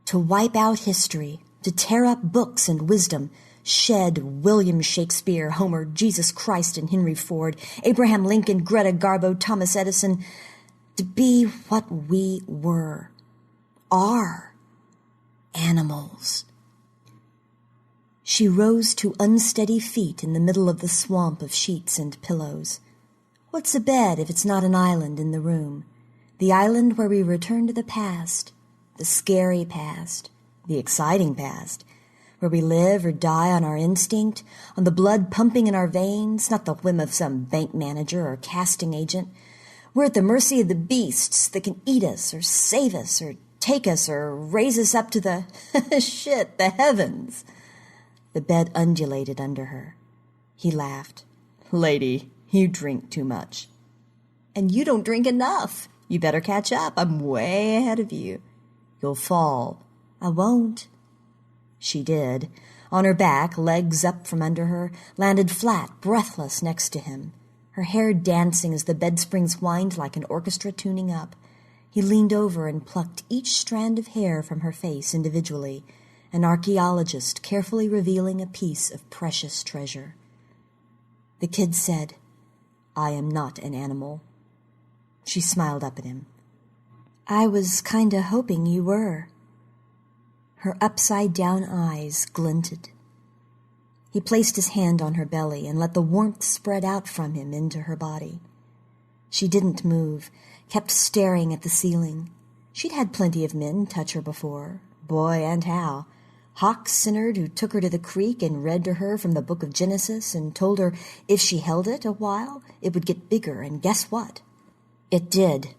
to wipe out history, to tear up books and wisdom, shed William Shakespeare, Homer, Jesus Christ, and Henry Ford, Abraham Lincoln, Greta Garbo, Thomas Edison, to be what we were, are, animals. She rose to unsteady feet in the middle of the swamp of sheets and pillows. What's a bed if it's not an island in the room? The island where we return to the past, the scary past, the exciting past, where we live or die on our instinct, on the blood pumping in our veins, not the whim of some bank manager or casting agent. We're at the mercy of the beasts that can eat us or save us or take us or raise us up to the the heavens. The bed undulated under her. He laughed. Lady, you drink too much. And you don't drink enough. You better catch up. I'm way ahead of you. You'll fall. I won't. She did. On her back, legs up from under her, landed flat, breathless next to him, her hair dancing as the bed springs whined like an orchestra tuning up. He leaned over and plucked each strand of hair from her face individually, an archaeologist carefully revealing a piece of precious treasure. The kid said, "I am not an animal." She smiled up at him. "I was kinda hoping you were." Her upside-down eyes glinted. He placed his hand on her belly and let the warmth spread out from him into her body. She didn't move, kept staring at the ceiling. She'd had plenty of men touch her before, boy and how. Hawk Sinnard, who took her to the creek and read to her from the book of Genesis and told her if she held it a while, it would get bigger, and guess what? It did.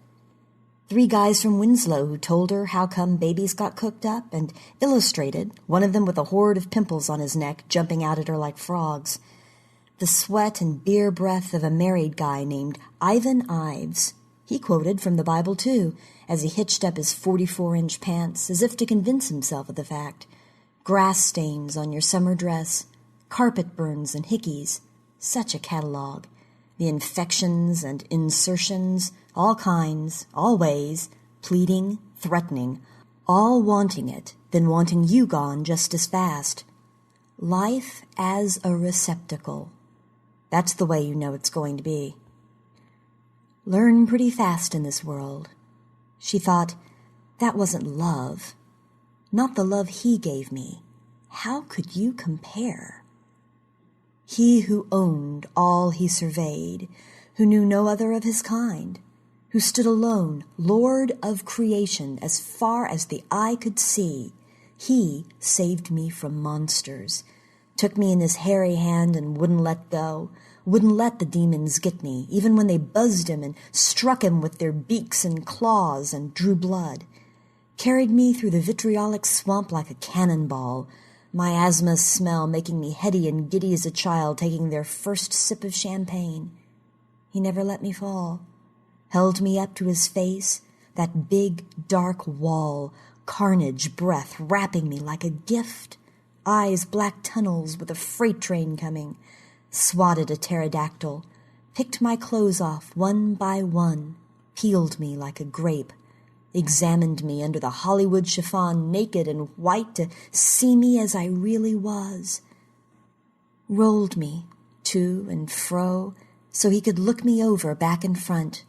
3 guys from Winslow who told her how come babies got cooked up and illustrated, one of them with a horde of pimples on his neck jumping out at her like frogs. The sweat and beer breath of a married guy named Ivan Ives. He quoted from the Bible, too, as he hitched up his 44-inch pants, as if to convince himself of the fact. Grass stains on your summer dress, carpet burns and hickeys. Such a catalog. The infections and insertions, all kinds, all ways, pleading, threatening, all wanting it, then wanting you gone just as fast. Life as a receptacle. That's the way you know it's going to be. Learn pretty fast in this world. She thought, that wasn't love. Not the love he gave me. How could you compare? He who owned all he surveyed, who knew no other of his kind, who stood alone, Lord of creation as far as the eye could see, he saved me from monsters, took me in his hairy hand and wouldn't let go, wouldn't let the demons get me, even when they buzzed him and struck him with their beaks and claws and drew blood. Carried me through the vitriolic swamp like a cannonball, miasma smell making me heady and giddy as a child taking their first sip of champagne. He never let me fall. Held me up to his face, that big, dark wall, carnage breath wrapping me like a gift, eyes black tunnels with a freight train coming, swatted a pterodactyl, picked my clothes off one by one, peeled me like a grape, examined me under the Hollywood chiffon naked and white to see me as I really was, rolled me to and fro so he could look me over back and front,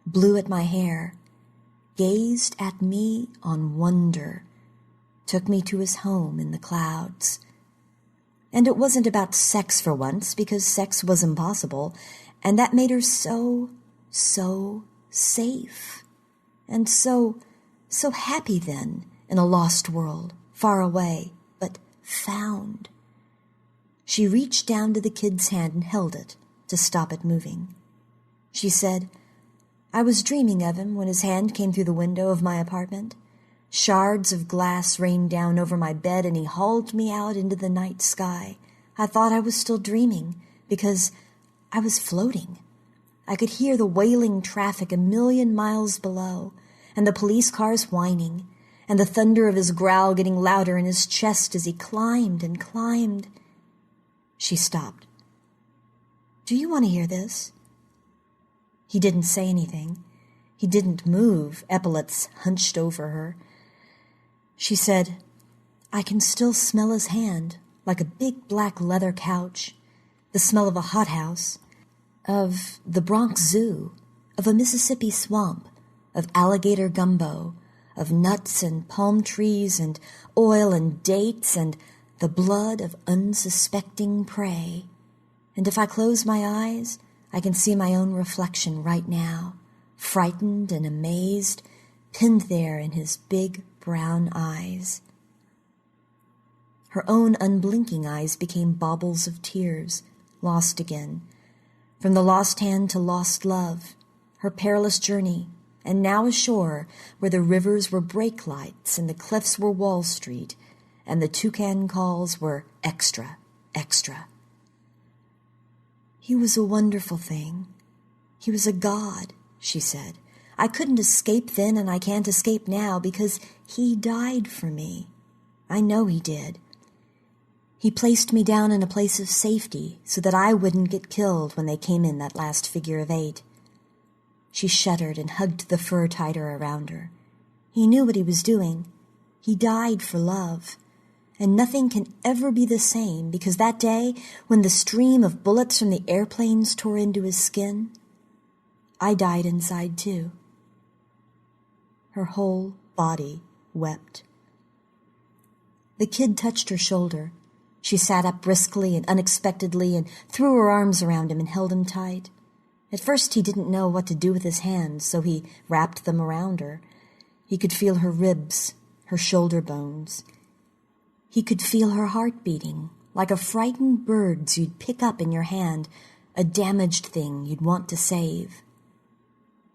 blew at my hair, gazed at me on wonder, took me to his home in the clouds. And it wasn't about sex for once, because sex was impossible, and that made her so safe. And so happy then, in a lost world, far away, but found. She reached down to the kid's hand and held it to stop it moving. She said, I was dreaming of him when his hand came through the window of my apartment. Shards of glass rained down over my bed, and he hauled me out into the night sky. I thought I was still dreaming, because I was floating. I could hear the wailing traffic 1,000,000 miles below, and the police cars whining, and the thunder of his growl getting louder in his chest as he climbed and climbed. She stopped. Do you want to hear this? He didn't say anything. He didn't move, epaulets hunched over her. She said, I can still smell his hand, like a big black leather couch, the smell of a hothouse, of the Bronx Zoo, of a Mississippi swamp, of alligator gumbo, of nuts and palm trees and oil and dates and the blood of unsuspecting prey. And if I close my eyes, I can see my own reflection right now, frightened and amazed, pinned there in his big brown eyes. Her own unblinking eyes became baubles of tears, lost again. From the lost hand to lost love, her perilous journey, and now ashore where the rivers were brake lights and the cliffs were Wall Street, and the toucan calls were extra, extra. He was a wonderful thing. He was a god, she said. I couldn't escape then, and I can't escape now, because he died for me. I know he did. He placed me down in a place of safety so that I wouldn't get killed when they came in that last figure of 8. She shuddered and hugged the fur tighter around her. He knew what he was doing. He died for love. And nothing can ever be the same, because that day, when the stream of bullets from the airplanes tore into his skin, I died inside too. Her whole body wept. The kid touched her shoulder. She sat up briskly and unexpectedly and threw her arms around him and held him tight. At first he didn't know what to do with his hands, so he wrapped them around her. He could feel her ribs, her shoulder bones. He could feel her heart beating, like a frightened bird's you'd pick up in your hand, a damaged thing you'd want to save.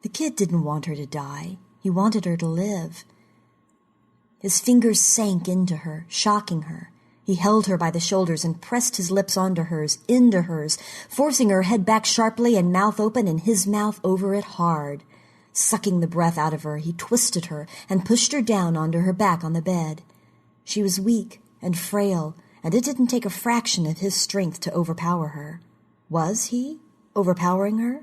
The kid didn't want her to die. He wanted her to live. His fingers sank into her, shocking her. He held her by the shoulders and pressed his lips onto hers, into hers, forcing her head back sharply and mouth open and his mouth over it hard. Sucking the breath out of her, he twisted her and pushed her down onto her back on the bed. She was weak and frail, and it didn't take a fraction of his strength to overpower her. Was he overpowering her?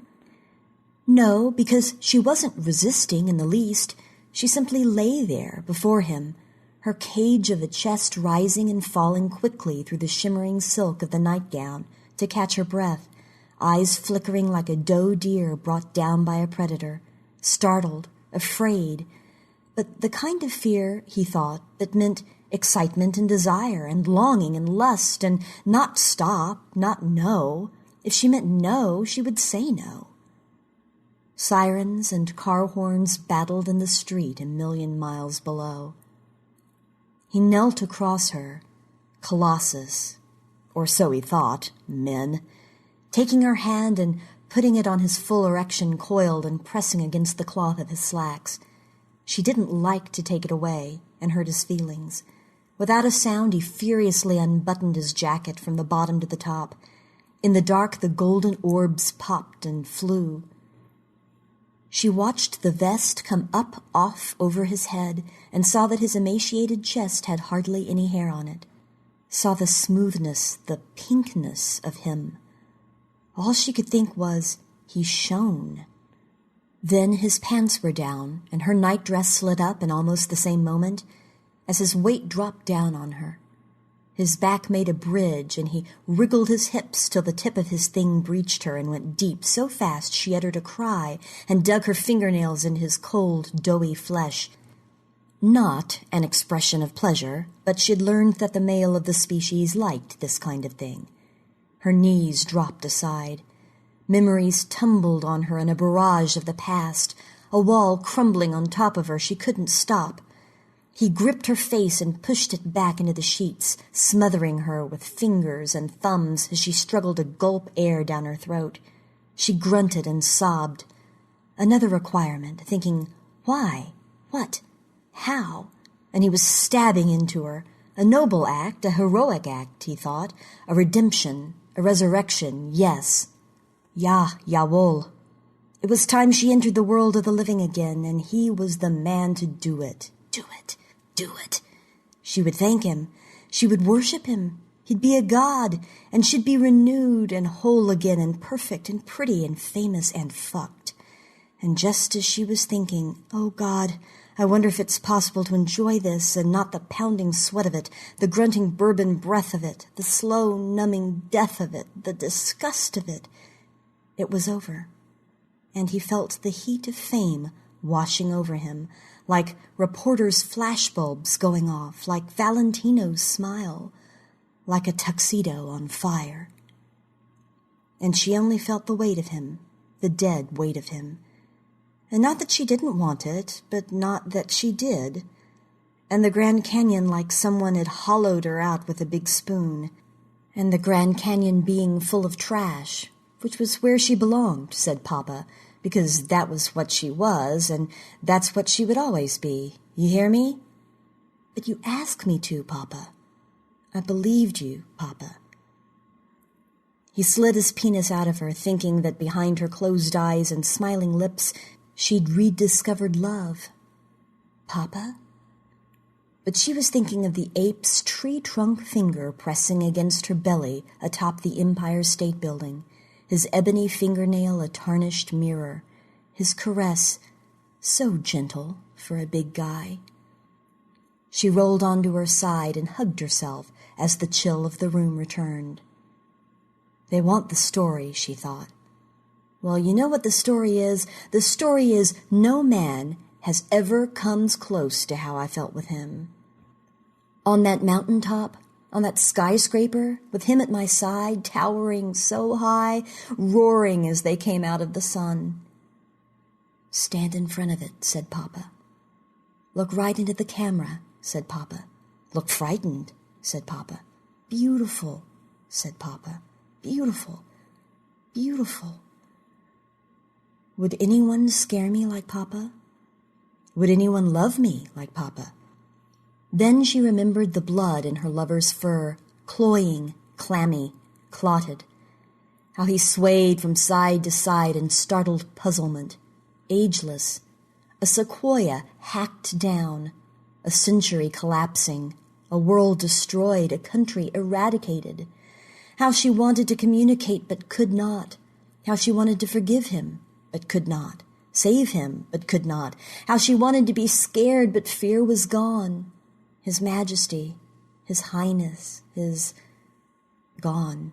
No, because she wasn't resisting in the least. She simply lay there before him, her cage of a chest rising and falling quickly through the shimmering silk of the nightgown to catch her breath, eyes flickering like a doe deer brought down by a predator, startled, afraid, but the kind of fear, he thought, that meant excitement and desire and longing and lust and not stop, not no. If she meant no, she would say no. Sirens and car horns battled in the street a million miles below. He knelt across her, Colossus, or so he thought, men, taking her hand and putting it on his full erection coiled and pressing against the cloth of his slacks. She didn't like to take it away and hurt his feelings. Without a sound, he furiously unbuttoned his jacket from the bottom to the top. In the dark, the golden orbs popped and flew. She watched the vest come up off over his head and saw that his emaciated chest had hardly any hair on it. Saw the smoothness, the pinkness of him. All she could think was, he shone. Then his pants were down, and her nightdress slid up in almost the same moment as his weight dropped down on her. His back made a bridge, and he wriggled his hips till the tip of his thing breached her and went deep so fast she uttered a cry and dug her fingernails into his cold, doughy flesh. Not an expression of pleasure, but she'd learned that the male of the species liked this kind of thing. Her knees dropped aside. Memories tumbled on her in a barrage of the past, a wall crumbling on top of her she couldn't stop. He gripped her face and pushed it back into the sheets, smothering her with fingers and thumbs as she struggled to gulp air down her throat. She grunted and sobbed. Another requirement, thinking, why? What? How? And he was stabbing into her. A noble act, a heroic act, he thought. A redemption, a resurrection, yes. Jawohl. It was time she entered the world of the living again, and he was the man to do it. Do it. Do it. She would thank him. She would worship him. He'd be a god, and she'd be renewed and whole again and perfect and pretty and famous and fucked. And just as she was thinking, oh God, I wonder if it's possible to enjoy this and not the pounding sweat of it, the grunting bourbon breath of it, the slow numbing death of it, the disgust of it. It was over, and he felt the heat of fame washing over him, like reporters' flashbulbs going off, like Valentino's smile, like a tuxedo on fire. And she only felt the weight of him, the dead weight of him. And not that she didn't want it, but not that she did. And the Grand Canyon like someone had hollowed her out with a big spoon. And the Grand Canyon being full of trash, which was where she belonged, said Papa, because that was what she was, and that's what she would always be. You hear me? But you asked me to, Papa. I believed you, Papa. He slid his penis out of her, thinking that behind her closed eyes and smiling lips she'd rediscovered love. Papa? But she was thinking of the ape's tree-trunk finger pressing against her belly atop the Empire State Building, his ebony fingernail a tarnished mirror, his caress so gentle for a big guy. She rolled onto her side and hugged herself as the chill of the room returned. They want the story, she thought. Well, you know what the story is? The story is no man has ever comes close to how I felt with him. On that mountaintop, on that skyscraper, with him at my side, towering so high, roaring as they came out of the sun. Stand in front of it, said Papa. Look right into the camera, said Papa. Look frightened, said Papa. Beautiful, said Papa. Beautiful, beautiful. Would anyone scare me like Papa? Would anyone love me like Papa? Then she remembered the blood in her lover's fur, cloying, clammy, clotted. How he swayed from side to side in startled puzzlement, ageless, a sequoia hacked down, a century collapsing, a world destroyed, a country eradicated. How she wanted to communicate but could not. How she wanted to forgive him but could not. Save him but could not. How she wanted to be scared but fear was gone. His majesty, his highness, his gone.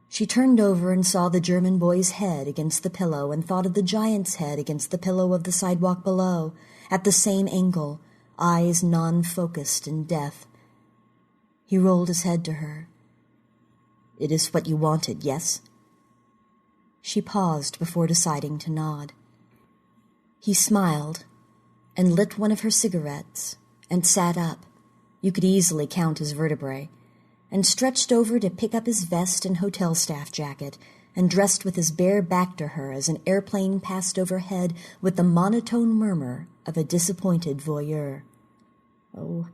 She turned over and saw the German boy's head against the pillow and thought of the giant's head against the pillow of the sidewalk below, at the same angle, eyes non-focused in death. He rolled his head to her. It is what you wanted, yes? She paused before deciding to nod. He smiled and lit one of her cigarettes and sat up, you could easily count his vertebrae, and stretched over to pick up his vest and hotel staff jacket, and dressed with his bare back to her as an airplane passed overhead with the monotone murmur of a disappointed voyeur. Oh,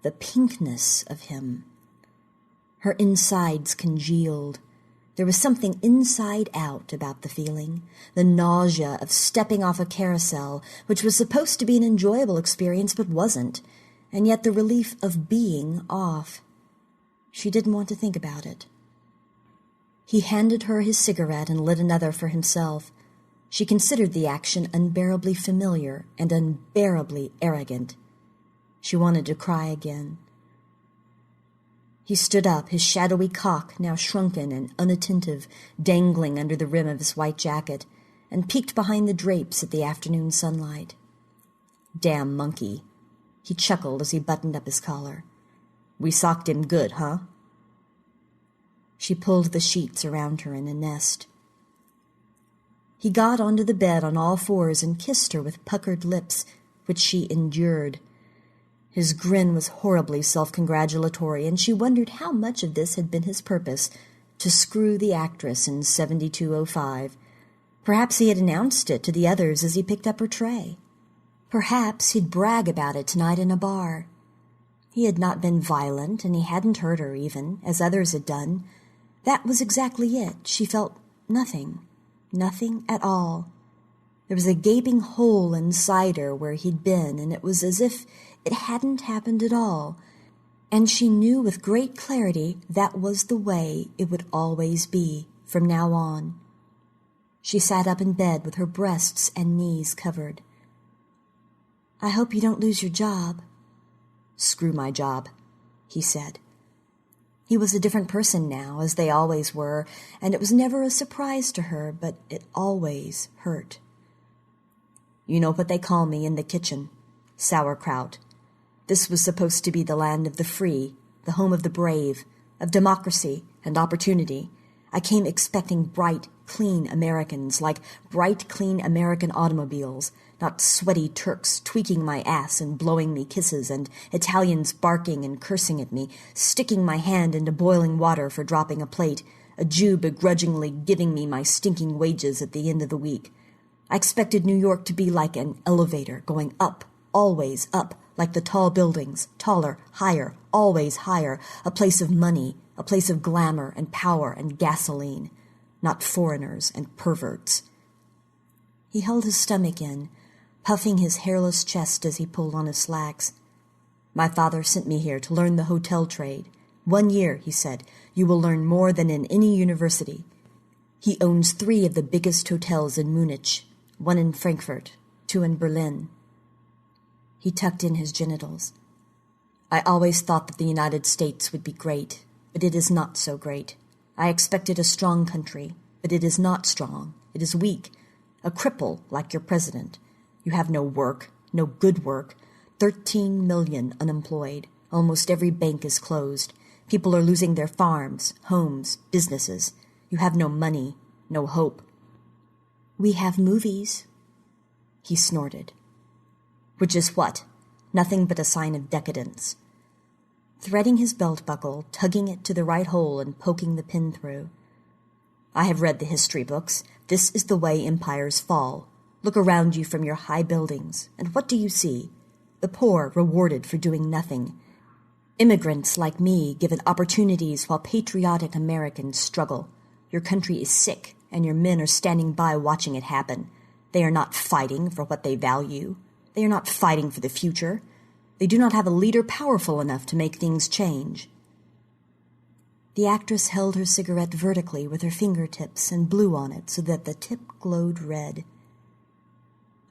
the pinkness of him. Her insides congealed. There was something inside out about the feeling, the nausea of stepping off a carousel, which was supposed to be an enjoyable experience but wasn't, and yet the relief of being off. She didn't want to think about it. He handed her his cigarette and lit another for himself. She considered the action unbearably familiar and unbearably arrogant. She wanted to cry again. He stood up, his shadowy cock now shrunken and unattentive, dangling under the rim of his white jacket, and peeked behind the drapes at the afternoon sunlight. Damn monkey. He chuckled as he buttoned up his collar. We socked him good, huh? She pulled the sheets around her in a nest. He got onto the bed on all fours and kissed her with puckered lips, which she endured. His grin was horribly self-congratulatory, and she wondered how much of this had been his purpose, to screw the actress in 7205. Perhaps he had announced it to the others as he picked up her tray. Perhaps he'd brag about it tonight in a bar. He had not been violent, and he hadn't hurt her even, as others had done. That was exactly it. She felt nothing. Nothing at all. There was a gaping hole inside her where he'd been, and it was as if it hadn't happened at all. And she knew with great clarity that was the way it would always be from now on. She sat up in bed with her breasts and knees covered. I hope you don't lose your job. Screw my job, he said. He was a different person now, as they always were, and it was never a surprise to her, but it always hurt. You know what they call me in the kitchen? Sauerkraut. This was supposed to be the land of the free, the home of the brave, of democracy and opportunity. I came expecting bright, clean Americans, like bright, clean American automobiles, not sweaty Turks tweaking my ass and blowing me kisses, and Italians barking and cursing at me, sticking my hand into boiling water for dropping a plate, a Jew begrudgingly giving me my stinking wages at the end of the week. I expected New York to be like an elevator, going up, always up, like the tall buildings, taller, higher, always higher, a place of money, a place of glamour and power and gasoline, not foreigners and perverts. He held his stomach in, puffing his hairless chest as he pulled on his slacks. My father sent me here to learn the hotel trade. 1 year, he said, you will learn more than in any university. He owns 3 of the biggest hotels in Munich, 1 in Frankfurt, 2 in Berlin. He tucked in his genitals. I always thought that the United States would be great, but it is not so great. I expected a strong country, but it is not strong. It is weak, a cripple like your president. You have no work, no good work. 13 million unemployed. Almost every bank is closed. People are losing their farms, homes, businesses. You have no money, no hope. We have movies. He snorted. Which is what? Nothing but a sign of decadence. Threading his belt buckle, tugging it to the right hole and poking the pin through. I have read the history books. This is the way empires fall. Look around you from your high buildings, and what do you see? The poor rewarded for doing nothing. Immigrants like me given opportunities while patriotic Americans struggle. Your country is sick, and your men are standing by watching it happen. They are not fighting for what they value. They are not fighting for the future. They do not have a leader powerful enough to make things change. The actress held her cigarette vertically with her fingertips and blew on it so that the tip glowed red.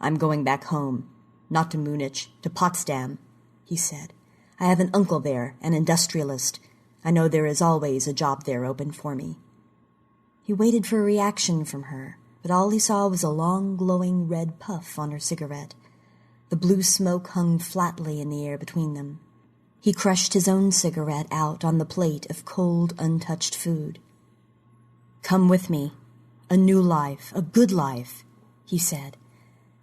I'm going back home, not to Munich, to Potsdam, he said. I have an uncle there, an industrialist. I know there is always a job there open for me. He waited for a reaction from her, but all he saw was a long, glowing red puff on her cigarette. The blue smoke hung flatly in the air between them. He crushed his own cigarette out on the plate of cold, untouched food. Come with me. A new life, a good life, he said.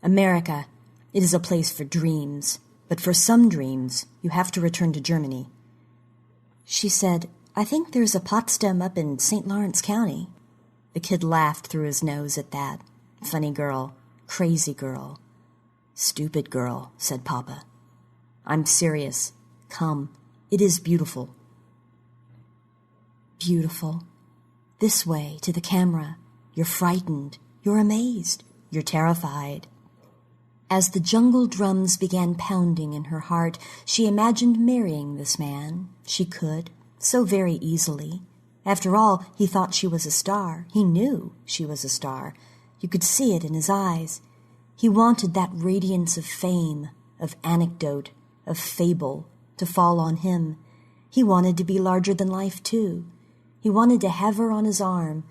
America, it is a place for dreams, but for some dreams, you have to return to Germany. She said, I think there's a Potsdam up in St. Lawrence County. The kid laughed through his nose at that. Funny girl, crazy girl. Stupid girl, said Papa. I'm serious. Come, it is beautiful. Beautiful. This way, to the camera. You're frightened. You're amazed. You're terrified. As the jungle drums began pounding in her heart, she imagined marrying this man. She could, so very easily. After all, he thought she was a star. He knew she was a star. You could see it in his eyes. He wanted that radiance of fame, of anecdote, of fable, to fall on him. He wanted to be larger than life, too. He wanted to have her on his arm,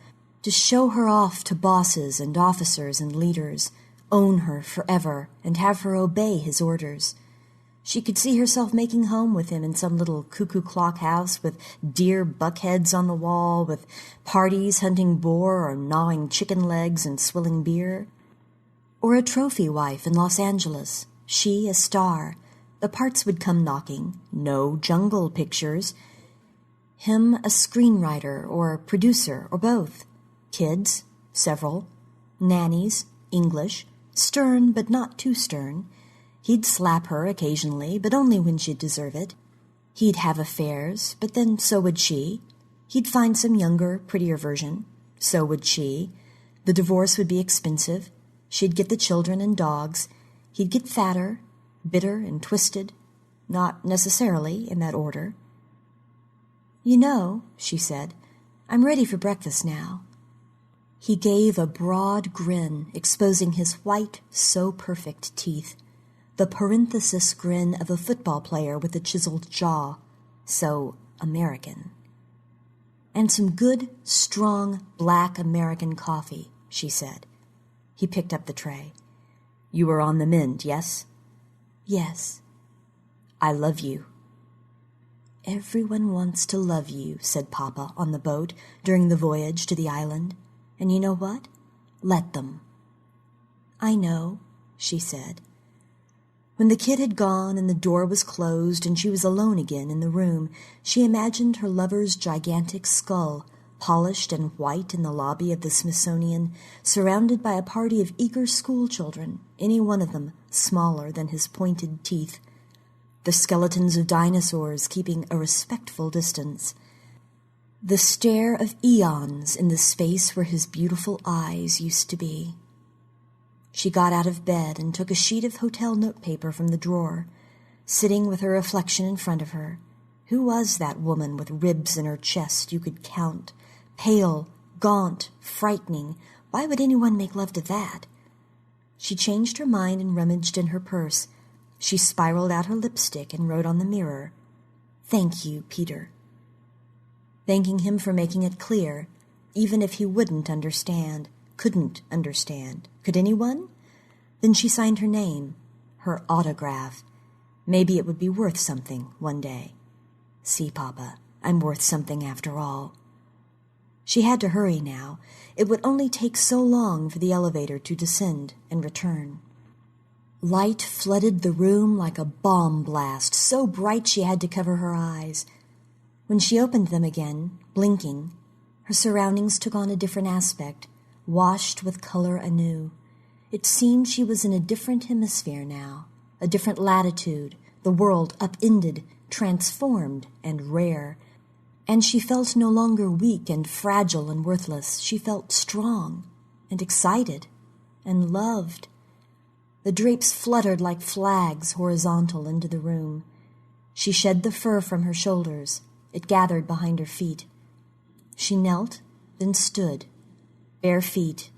to show her off to bosses and officers and leaders, own her forever, and have her obey his orders. She could see herself making home with him in some little cuckoo clock house with deer buckheads on the wall, with parties hunting boar or gnawing chicken legs and swilling beer. Or a trophy wife in Los Angeles, she a star. The parts would come knocking, no jungle pictures. Him a screenwriter or producer or both. Kids, several. Nannies, English, stern but not too stern. He'd slap her occasionally, but only when she'd deserve it. He'd have affairs, but then so would she. He'd find some younger, prettier version. So would she. The divorce would be expensive. She'd get the children and dogs. He'd get fatter, bitter and twisted. Not necessarily in that order. You know, she said, I'm ready for breakfast now. He gave a broad grin, exposing his white, so perfect teeth. The parenthesis grin of a football player with a chiseled jaw. So American. And some good, strong, black American coffee, she said. He picked up the tray. You are on the mend, yes? Yes. I love you. Everyone wants to love you, said Papa on the boat during the voyage to the island. And you know what? Let them. I know, she said. When the kid had gone and the door was closed and she was alone again in the room, she imagined her lover's gigantic skull, polished and white in the lobby of the Smithsonian, surrounded by a party of eager schoolchildren, any one of them smaller than his pointed teeth. The skeletons of dinosaurs keeping a respectful distance. The stare of eons in the space where his beautiful eyes used to be. She got out of bed and took a sheet of hotel notepaper from the drawer. sitting with her reflection in front of her. Who was that woman with ribs in her chest you could count? Pale, gaunt, frightening. Why would anyone make love to that? She changed her mind and rummaged in her purse. She spiraled out her lipstick and wrote on the mirror, "Thank you, Peter." Thanking him for making it clear, even if he wouldn't understand, couldn't understand. Could anyone? Then she signed her name, her autograph. Maybe it would be worth something one day. See, Papa, I'm worth something after all. She had to hurry now. It would only take so long for the elevator to descend and return. Light flooded the room like a bomb blast, so bright she had to cover her eyes. When she opened them again, blinking, her surroundings took on a different aspect, washed with color anew. It seemed she was in a different hemisphere now, a different latitude, the world upended, transformed, and rare. And she felt no longer weak and fragile and worthless. She felt strong and excited and loved. The drapes fluttered like flags horizontal into the room. She shed the fur from her shoulders. It gathered behind her feet. She knelt, then stood. Bare feet,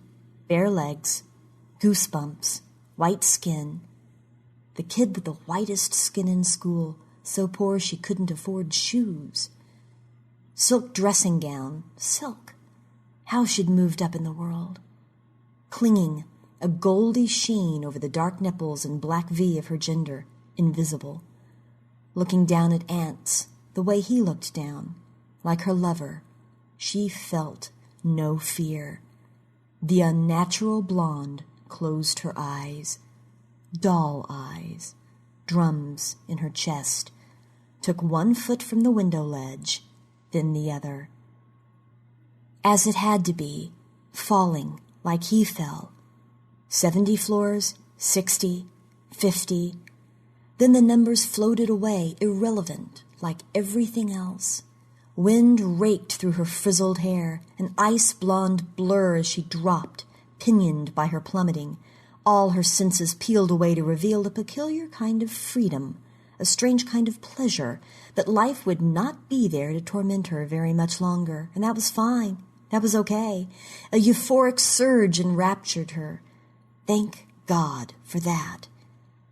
bare legs, goosebumps, white skin. The kid with the whitest skin in school, so poor she couldn't afford shoes. Silk dressing gown, silk. How she'd moved up in the world. Clinging, a goldy sheen over the dark nipples and black V of her gender, invisible. Looking down at Ants, the way he looked down, like her lover, she felt no fear. The unnatural blonde closed her eyes, doll eyes, drums in her chest, took one foot from the window ledge, then the other. As it had to be, falling like he fell. 70 floors, 60, 50. Then the numbers floated away, irrelevant, like everything else. Wind raked through her frizzled hair, an ice-blonde blur as she dropped, pinioned by her plummeting. All her senses peeled away to reveal a peculiar kind of freedom, a strange kind of pleasure, that life would not be there to torment her very much longer, and that was fine. That was okay. A euphoric surge enraptured her. Thank God for that.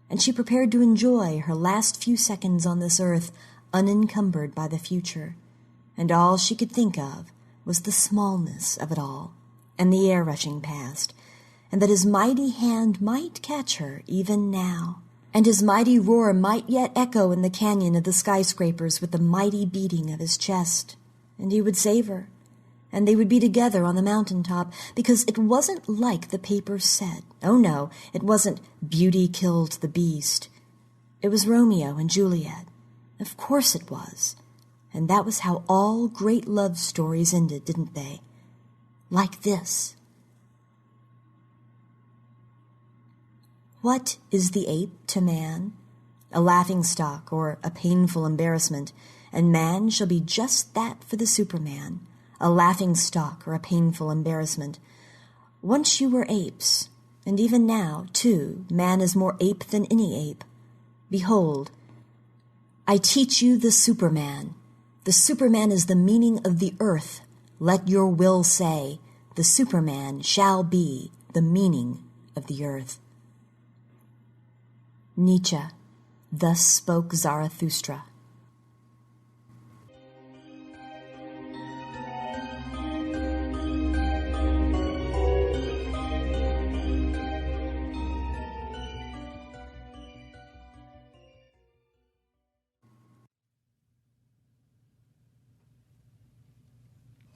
And she prepared to enjoy her last few seconds on this earth, unencumbered by the future. And all she could think of was the smallness of it all, and the air rushing past, and that his mighty hand might catch her even now, and his mighty roar might yet echo in the canyon of the skyscrapers with the mighty beating of his chest, and he would save her, and they would be together on the mountaintop, because it wasn't like the papers said. Oh no, it wasn't beauty killed the beast. It was Romeo and Juliet. Of course it was. And that was how all great love stories ended, didn't they? Like this. What is the ape to man? A laughingstock or a painful embarrassment, and man shall be just that for the Superman, a laughingstock or a painful embarrassment. Once you were apes, and even now, too, man is more ape than any ape. Behold, I teach you the Superman. The Superman is the meaning of the earth. Let your will say, the Superman shall be the meaning of the earth. Nietzsche, thus spoke Zarathustra.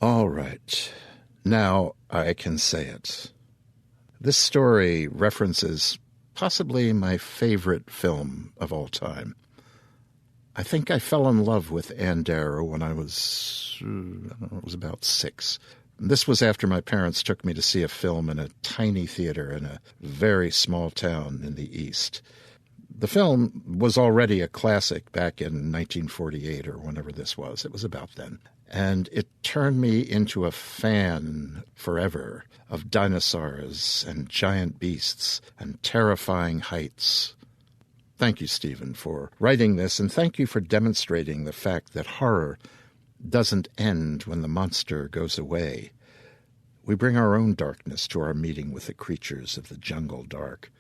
All right, now I can say it. This story references possibly my favorite film of all time. I think I fell in love with Ann Darrow when I was about 6. This was after my parents took me to see a film in a tiny theater in a very small town in the East. The film was already a classic back in 1948 or whenever this was. It was about then. And it turned me into a fan forever of dinosaurs and giant beasts and terrifying heights. Thank you, Stephen, for writing this, and thank you for demonstrating the fact that horror doesn't end when the monster goes away. We bring our own darkness to our meeting with the creatures of the jungle dark.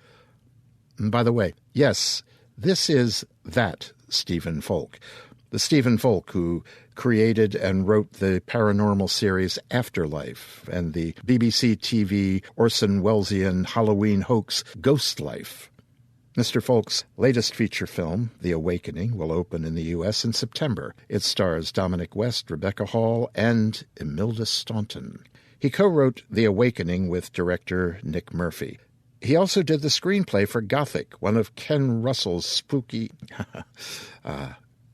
And by the way, yes, this is that Stephen Volk. The Stephen Volk who created and wrote the paranormal series Afterlife and the BBC TV Orson Wellesian Halloween hoax Ghost Life. Mr. Volk's latest feature film, The Awakening, will open in the U.S. in September. It stars Dominic West, Rebecca Hall, and Imelda Staunton. He co-wrote The Awakening with director Nick Murphy. He also did the screenplay for Gothic, one of Ken Russell's spooky...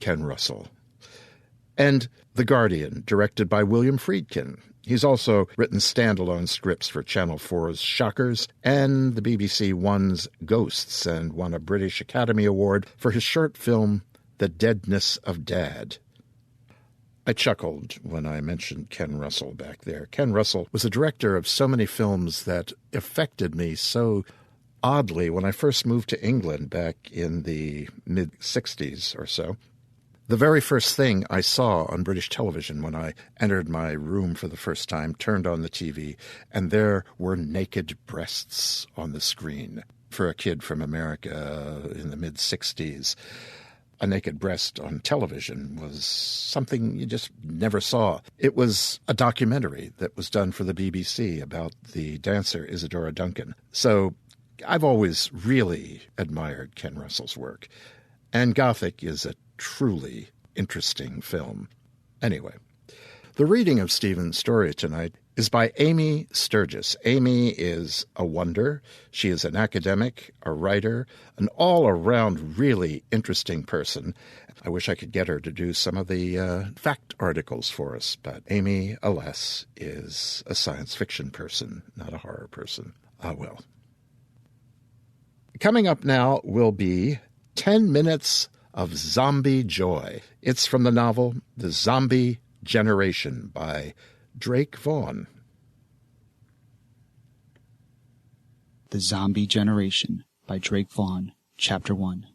Ken Russell. And The Guardian, directed by William Friedkin. He's also written standalone scripts for Channel 4's Shockers and the BBC One's Ghosts, and won a British Academy Award for his short film The Deadness of Dad. I chuckled when I mentioned Ken Russell back there. Ken Russell was a director of so many films that affected me so oddly when I first moved to England back in the mid-60s or so. The very first thing I saw on British television when I entered my room for the first time, turned on the TV, and there were naked breasts on the screen. For a kid from America in the mid-60s, a naked breast on television was something you just never saw. It was a documentary that was done for the BBC about the dancer Isadora Duncan. So I've always really admired Ken Russell's work. And Gothic is a truly interesting film. Anyway, the reading of Stephen's story tonight is by Amy Sturgis. Amy is a wonder. She is an academic, a writer, an all-around really interesting person. I wish I could get her to do some of the fact articles for us, but Amy, alas, is a science fiction person, not a horror person. Ah, well. Coming up now will be 10 Minutes of Zombie Joy. It's from the novel The Zombie Generation by Drake Vaughn. The Zombie Generation by Drake Vaughn, Chapter 1.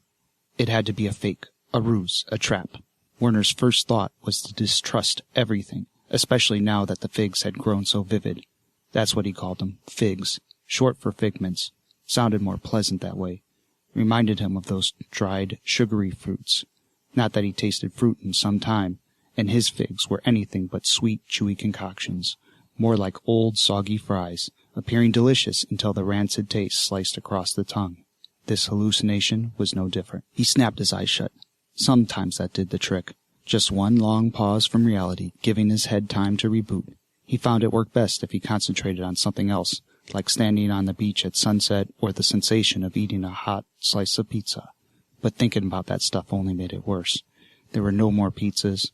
It had to be a fake, a ruse, a trap. Werner's first thought was to distrust everything, especially now that the figs had grown so vivid. That's what he called them, figs, short for figments. Sounded more pleasant that way. Reminded him of those dried, sugary fruits. Not that he tasted fruit in some time, and his figs were anything but sweet, chewy concoctions, more like old, soggy fries, appearing delicious until the rancid taste sliced across the tongue. This hallucination was no different. He snapped his eyes shut. Sometimes that did the trick. Just one long pause from reality, giving his head time to reboot. He found it worked best if he concentrated on something else, like standing on the beach at sunset or the sensation of eating a hot slice of pizza. But thinking about that stuff only made it worse. There were no more pizzas.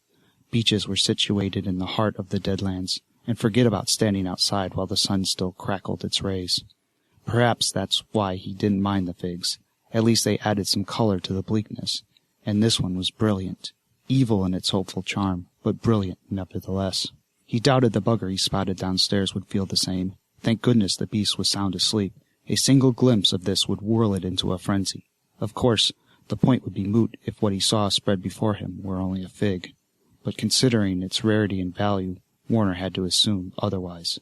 Beaches were situated in the heart of the Deadlands, and forget about standing outside while the sun still crackled its rays. Perhaps that's why he didn't mind the figs. At least they added some color to the bleakness. And this one was brilliant. Evil in its hopeful charm, but brilliant nevertheless. He doubted the bugger he spotted downstairs would feel the same. Thank goodness the beast was sound asleep. A single glimpse of this would whirl it into a frenzy. Of course, the point would be moot if what he saw spread before him were only a fig. But considering its rarity and value, Warner had to assume otherwise.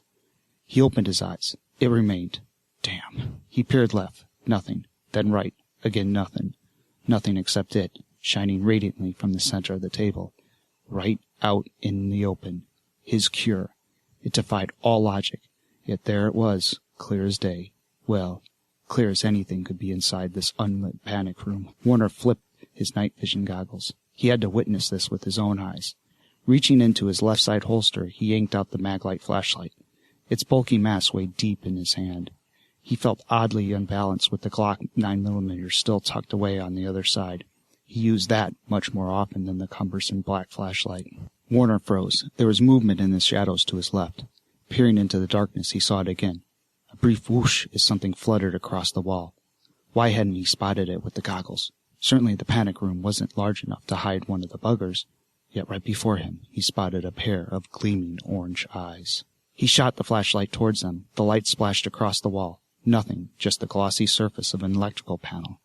He opened his eyes. It remained. Damn. He peered left. Nothing. Then right. Again nothing. Nothing except it, shining radiantly from the center of the table. Right out in the open. His cure. It defied all logic. Yet there it was, clear as day. Well, clear as anything could be inside this unlit panic room. Warner flipped his night vision goggles. He had to witness this with his own eyes. Reaching into his left side holster, he yanked out the Maglite flashlight. Its bulky mass weighed deep in his hand. He felt oddly unbalanced with the Glock 9mm still tucked away on the other side. He used that much more often than the cumbersome black flashlight. Warner froze. There was movement in the shadows to his left. Peering into the darkness, he saw it again. A brief whoosh as something fluttered across the wall. Why hadn't he spotted it with the goggles? Certainly the panic room wasn't large enough to hide one of the buggers. Yet right before him, he spotted a pair of gleaming orange eyes. He shot the flashlight towards them. The light splashed across the wall. Nothing, just the glossy surface of an electrical panel.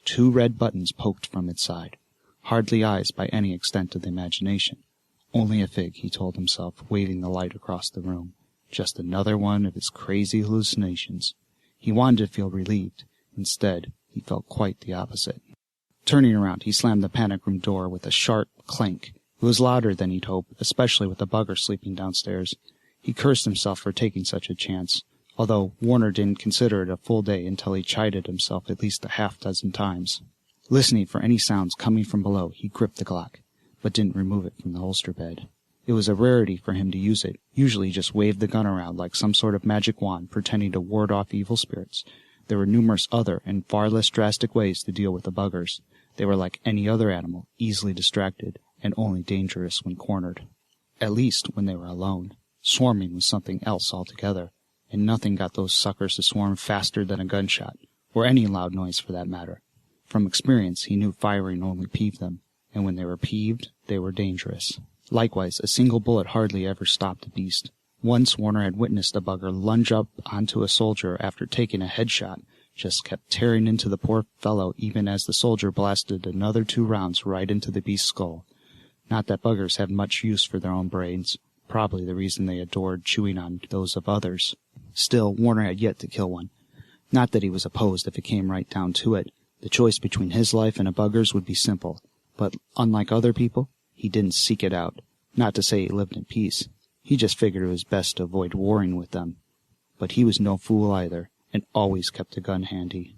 2 red buttons poked from its side. Hardly eyes by any extent of the imagination. Only a fig, he told himself, waving the light across the room. Just another one of his crazy hallucinations. He wanted to feel relieved. Instead, he felt quite the opposite. Turning around, he slammed the panic room door with a sharp clank. It was louder than he'd hoped, especially with the bugger sleeping downstairs. He cursed himself for taking such a chance, although Warner didn't consider it a full day until he chided himself at least a half-dozen times. Listening for any sounds coming from below, he gripped the Glock, but didn't remove it from the holster bed. It was a rarity for him to use it. Usually he just waved the gun around like some sort of magic wand, pretending to ward off evil spirits. There were numerous other and far less drastic ways to deal with the buggers. They were like any other animal, easily distracted, and only dangerous when cornered. At least when they were alone. Swarming was something else altogether, and nothing got those suckers to swarm faster than a gunshot, or any loud noise for that matter. From experience, he knew firing only peeved them, and when they were peeved, they were dangerous. Likewise, a single bullet hardly ever stopped a beast. Once Warner had witnessed a bugger lunge up onto a soldier after taking a headshot, just kept tearing into the poor fellow even as the soldier blasted another 2 rounds right into the beast's skull. Not that buggers have much use for their own brains, probably the reason they adored chewing on those of others. Still, Warner had yet to kill one. Not that he was opposed if it came right down to it. The choice between his life and a bugger's would be simple, but unlike other people, he didn't seek it out. Not to say he lived in peace. He just figured it was best to avoid warring with them. But he was no fool either, and always kept a gun handy.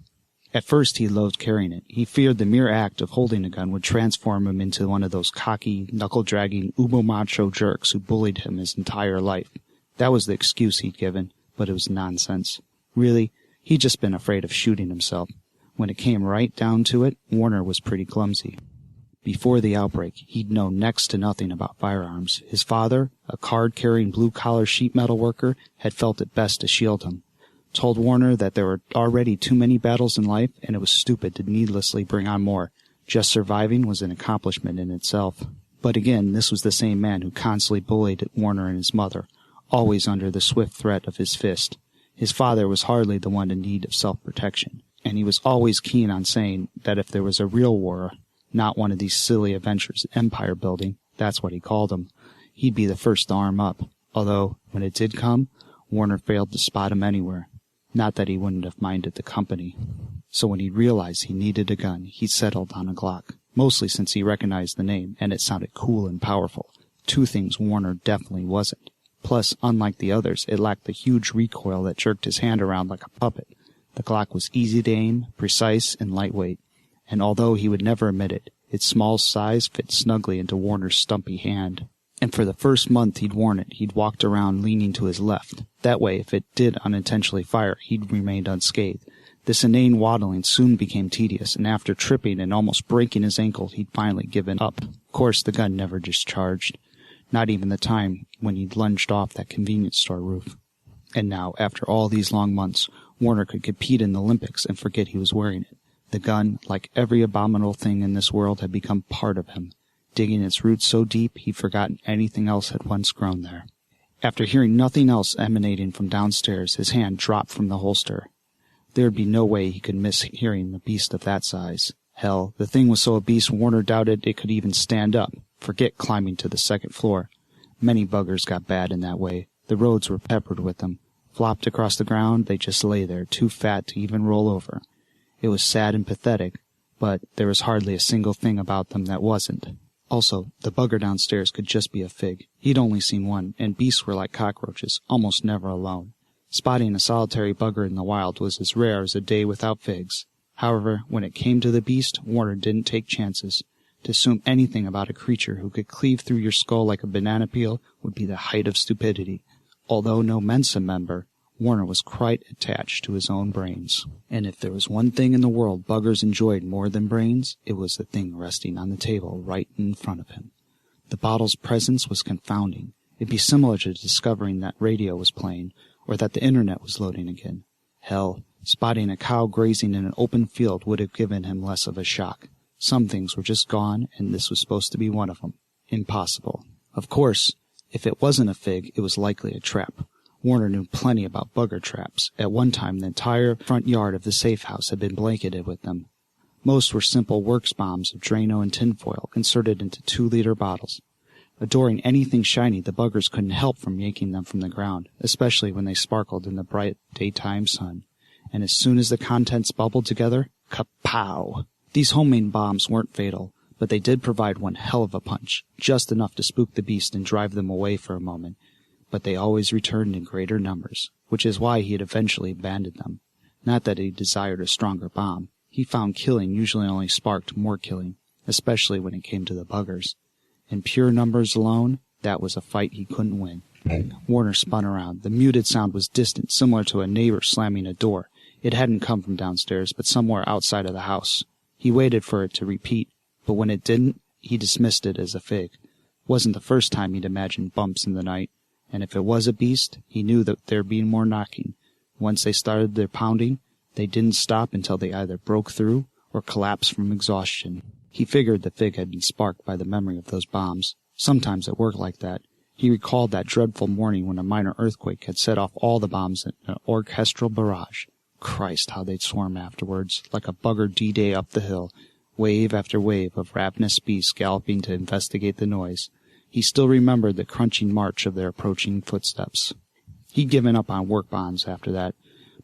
At first he loathed carrying it. He feared the mere act of holding a gun would transform him into one of those cocky, knuckle-dragging, uber-macho jerks who bullied him his entire life. That was the excuse he'd given, but it was nonsense. Really, he'd just been afraid of shooting himself. When it came right down to it, Warner was pretty clumsy. Before the outbreak, he'd known next to nothing about firearms. His father, a card-carrying blue-collar sheet metal worker, had felt it best to shield him. Told Warner that there were already too many battles in life, and it was stupid to needlessly bring on more. Just surviving was an accomplishment in itself. But again, this was the same man who constantly bullied Warner and his mother, always under the swift threat of his fist. His father was hardly the one in need of self-protection, and he was always keen on saying that if there was a real war, not one of these silly adventures empire building, that's what he called them, he'd be the first to arm up, although, when it did come, Warner failed to spot him anywhere. Not that he wouldn't have minded the company. So when he realized he needed a gun, he settled on a Glock, mostly since he recognized the name, and it sounded cool and powerful. 2 things Warner definitely wasn't. Plus, unlike the others, it lacked the huge recoil that jerked his hand around like a puppet. The Glock was easy to aim, precise, and lightweight, and although he would never admit it, its small size fit snugly into Warner's stumpy hand. And for the first month he'd worn it, he'd walked around leaning to his left. That way, if it did unintentionally fire, he'd remained unscathed. This inane waddling soon became tedious, and after tripping and almost breaking his ankle, he'd finally given up. Of course, the gun never discharged. Not even the time when he'd lunged off that convenience store roof. And now, after all these long months, Warner could compete in the Olympics and forget he was wearing it. The gun, like every abominable thing in this world, had become part of him. Digging its roots so deep, he'd forgotten anything else had once grown there. After hearing nothing else emanating from downstairs, his hand dropped from the holster. There'd be no way he could miss hearing a beast of that size. Hell, the thing was so obese Warner doubted it could even stand up. Forget climbing to the 2nd floor. Many buggers got bad in that way. The roads were peppered with them. Flopped across the ground, they just lay there, too fat to even roll over. It was sad and pathetic, but there was hardly a single thing about them that wasn't. Also, the bugger downstairs could just be a fig. He'd only seen one, and beasts were like cockroaches, almost never alone. Spotting a solitary bugger in the wild was as rare as a day without figs. However, when it came to the beast, Warner didn't take chances. To assume anything about a creature who could cleave through your skull like a banana peel would be the height of stupidity. Although no Mensa member, Warner was quite attached to his own brains. And if there was one thing in the world buggers enjoyed more than brains, it was the thing resting on the table right in front of him. The bottle's presence was confounding. It'd be similar to discovering that radio was playing, or that the internet was loading again. Hell, spotting a cow grazing in an open field would have given him less of a shock. Some things were just gone, and this was supposed to be one of them. Impossible. Of course, if it wasn't a fig, it was likely a trap. Warner knew plenty about bugger traps. At one time, the entire front yard of the safe house had been blanketed with them. Most were simple works bombs of Drano and tinfoil inserted into 2-liter bottles. Adoring anything shiny, the buggers couldn't help from yanking them from the ground, especially when they sparkled in the bright daytime sun. And as soon as the contents bubbled together, kapow! These homemade bombs weren't fatal, but they did provide one hell of a punch, just enough to spook the beast and drive them away for a moment. But they always returned in greater numbers, which is why he had eventually abandoned them. Not that he desired a stronger bomb. He found killing usually only sparked more killing, especially when it came to the buggers. In pure numbers alone, that was a fight he couldn't win. Warner spun around. The muted sound was distant, similar to a neighbor slamming a door. It hadn't come from downstairs, but somewhere outside of the house. He waited for it to repeat, but when it didn't, he dismissed it as a fig. Wasn't the first time he'd imagined bumps in the night, and if it was a beast, he knew that there'd be more knocking. Once they started their pounding, they didn't stop until they either broke through or collapsed from exhaustion. He figured the fig had been sparked by the memory of those bombs. Sometimes it worked like that. He recalled that dreadful morning when a minor earthquake had set off all the bombs in an orchestral barrage. Christ, how they'd swarm afterwards, like a bugger D-Day up the hill, wave after wave of ravenous beasts galloping to investigate the noise. He still remembered the crunching march of their approaching footsteps. He'd given up on work bombs after that,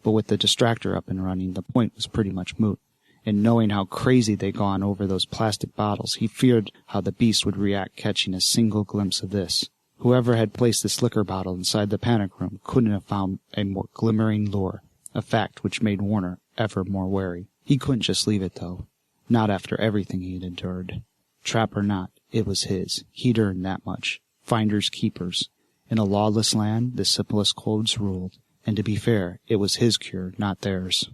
but with the distractor up and running, the point was pretty much moot. And knowing how crazy they'd gone over those plastic bottles, he feared how the beast would react catching a single glimpse of this. Whoever had placed this liquor bottle inside the panic room couldn't have found a more glimmering lure, a fact which made Warner ever more wary. He couldn't just leave it, though. Not after everything he'd endured. Trap or not, it was his. He'd earned that much. Finders keepers. In a lawless land, the simplest codes ruled. And to be fair, it was his cure, not theirs.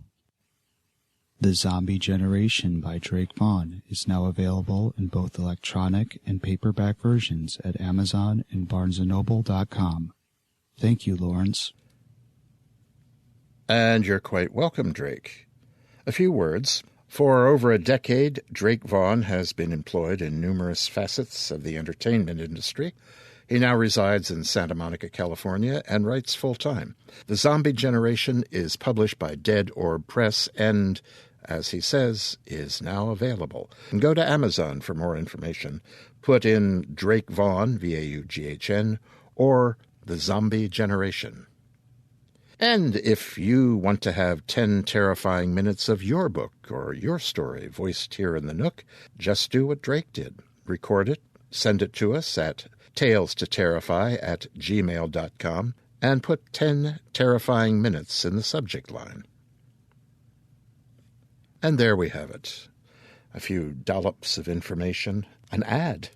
The Zombie Generation by Drake Vaughn is now available in both electronic and paperback versions at Amazon and BarnesandNoble.com. Thank you, Lawrence. And you're quite welcome, Drake. A few words. For over a decade, Drake Vaughn has been employed in numerous facets of the entertainment industry. He now resides in Santa Monica, California, and writes full-time. The Zombie Generation is published by Dead Orb Press and, as he says, is now available. And go to Amazon for more information. Put in Drake Vaughn, V-A-U-G-H-N, or The Zombie Generation. And if you want to have 10 terrifying minutes of your book or your story voiced here in the Nook, just do what Drake did. Record it, send it to us at talestoterrify@gmail.com, and put 10 terrifying minutes in the subject line. And there we have it. A few dollops of information, an ad,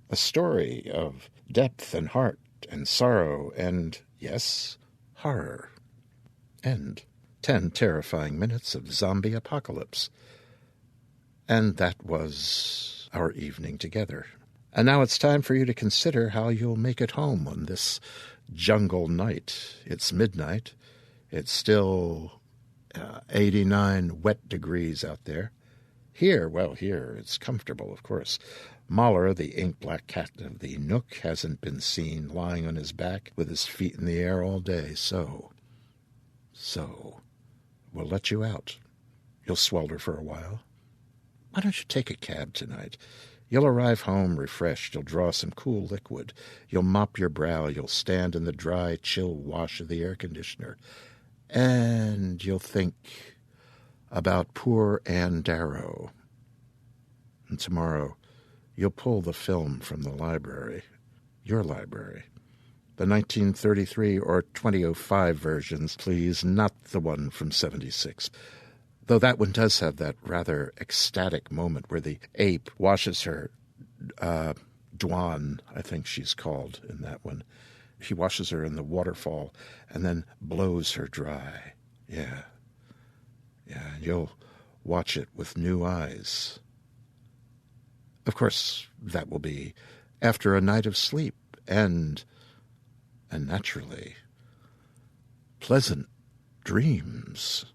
a story of depth and heart and sorrow and, yes, horror. And 10 terrifying minutes of zombie apocalypse. And that was our evening together. And now it's time for you to consider how you'll make it home on this jungle night. It's midnight. It's still 89 wet degrees out there. Here it's comfortable, of course. Mahler, the ink-black cat of the Nook, hasn't been seen lying on his back with his feet in the air all day, so we'll let you out. You'll swelter for a while. Why don't you take a cab tonight? You'll arrive home refreshed. You'll draw some cool liquid. You'll mop your brow. You'll stand in the dry, chill wash of the air conditioner. And you'll think about poor Ann Darrow. And tomorrow, you'll pull the film from the library, your library. The 1933 or 2005 versions, please, not the one from 76. Though that one does have that rather ecstatic moment where the ape washes her, Dwan, I think she's called in that one. He washes her in the waterfall and then blows her dry. Yeah, you'll watch it with new eyes. Of course, that will be after a night of sleep and naturally, pleasant dreams.